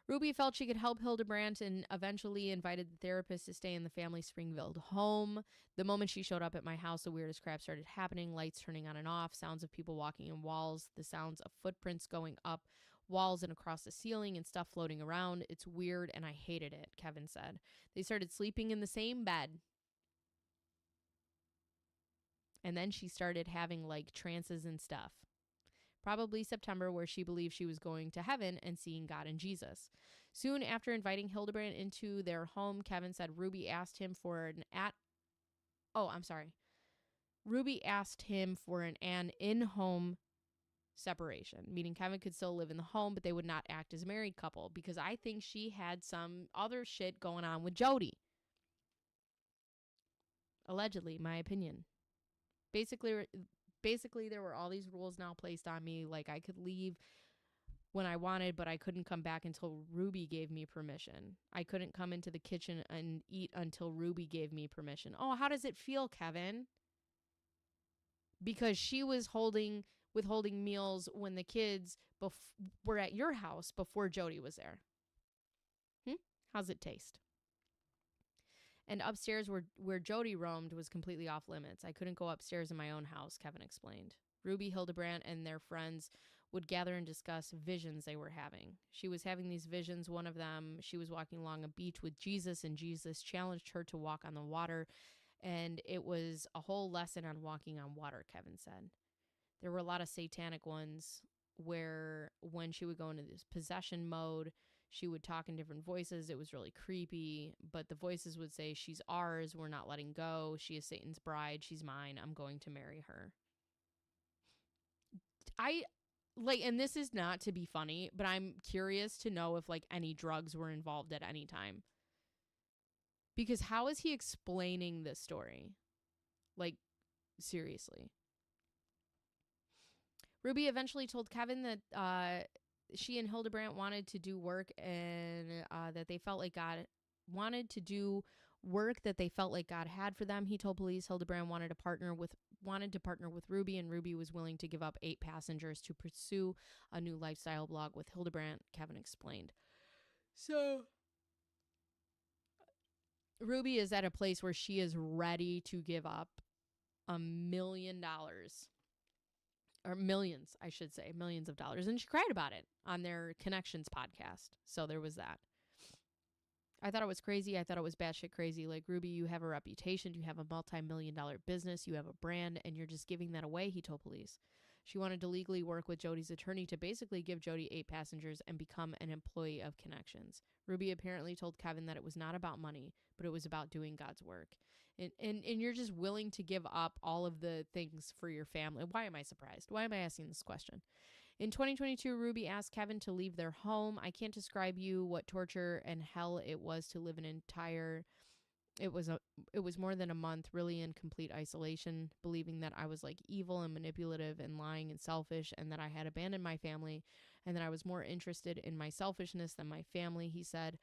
Ruby felt she could help Hildebrand and eventually invited the therapist to stay in the family Springfield home. The moment she showed up at my house, the weirdest crap started happening. Lights turning on and off, sounds of people walking in walls, the sounds of footprints going up walls and across the ceiling and stuff floating around. It's weird and I hated it, Kevin said. They started sleeping in the same bed. And then she started having like trances and stuff. Probably September, where she believed she was going to heaven and seeing God and Jesus. Soon after inviting Hildebrand into their home, Kevin said Ruby asked him for Ruby asked him for an in-home separation, meaning Kevin could still live in the home, but they would not act as a married couple because I think she had some other shit going on with Jodi. Allegedly, my opinion. Basically, there were all these rules now placed on me, like I could leave when I wanted, but I couldn't come back until Ruby gave me permission. I couldn't come into the kitchen and eat until Ruby gave me permission. Oh, how does it feel, Kevin? Because she was withholding meals when the kids were at your house before Jodi was there. How's it taste? And upstairs where Jodi roamed was completely off limits. I couldn't go upstairs in my own house, Kevin explained. Ruby, Hildebrand, and their friends would gather and discuss visions they were having. She was having these visions. One of them, she was walking along a beach with Jesus, and Jesus challenged her to walk on the water. And it was a whole lesson on walking on water, Kevin said. There were a lot of satanic ones where when she would go into this possession mode, she would talk in different voices. It was really creepy, but the voices would say, she's ours, we're not letting go. She is Satan's bride, she's mine, I'm going to marry her. And this is not to be funny, but I'm curious to know if like any drugs were involved at any time. Because how is he explaining this story? Like, seriously. Ruby eventually told Kevin that she and Hildebrand wanted to do work and that they felt like God wanted to do work that they felt like God had for them. He told police Hildebrand wanted to partner with Ruby, and Ruby was willing to give up 8 passengers to pursue a new lifestyle blog with Hildebrand, Kevin explained. So Ruby is at a place where she is ready to give up $1 million. Or millions, I should say, millions of dollars. And she cried about it on their Connections podcast. So there was that. I thought it was crazy. I thought it was batshit crazy. Like, Ruby, you have a reputation. You have a multi-million-dollar business. You have a brand, and you're just giving that away, he told police. She wanted to legally work with Jodi's attorney to basically give Jodi 8 passengers and become an employee of Connections. Ruby apparently told Kevin that it was not about money, but it was about doing God's work. And you're just willing to give up all of the things for your family. Why am I surprised? Why am I asking this question? In 2022, Ruby asked Kevin to leave their home. I can't describe you what torture and hell it was to live it was more than a month, really in complete isolation, believing that I was like evil and manipulative and lying and selfish, and that I had abandoned my family, and that I was more interested in my selfishness than my family, he said,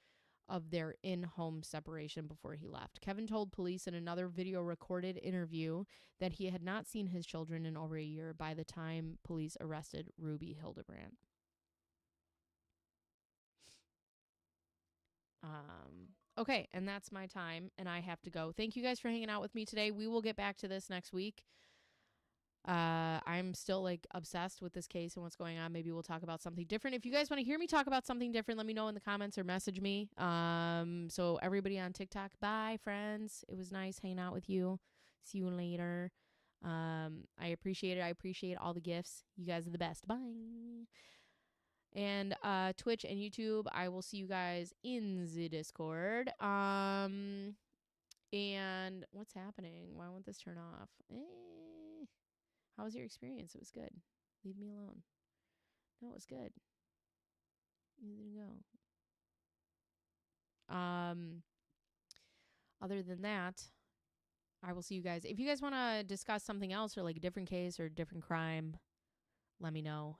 of their in-home separation before he left. Kevin told police in another video recorded interview that he had not seen his children in over a year by the time police arrested Ruby Hildebrand. Okay, and that's my time, and I have to go. Thank you guys for hanging out with me today. We will get back to this next week. I'm still like obsessed with this case and what's going on. Maybe we'll talk about something different. If you guys want to hear me talk about something different, let me know in the comments or message me. So everybody on TikTok, bye friends. It was nice hanging out with you. See you later. I appreciate it. I appreciate all the gifts. You guys are the best. Bye. And Twitch and YouTube, I will see you guys in the Discord. And what's happening? Why won't this turn off? How was your experience? It was good. Leave me alone. No, it was good. There you go. Other than that, I will see you guys. If you guys want to discuss something else or like a different case or a different crime, let me know.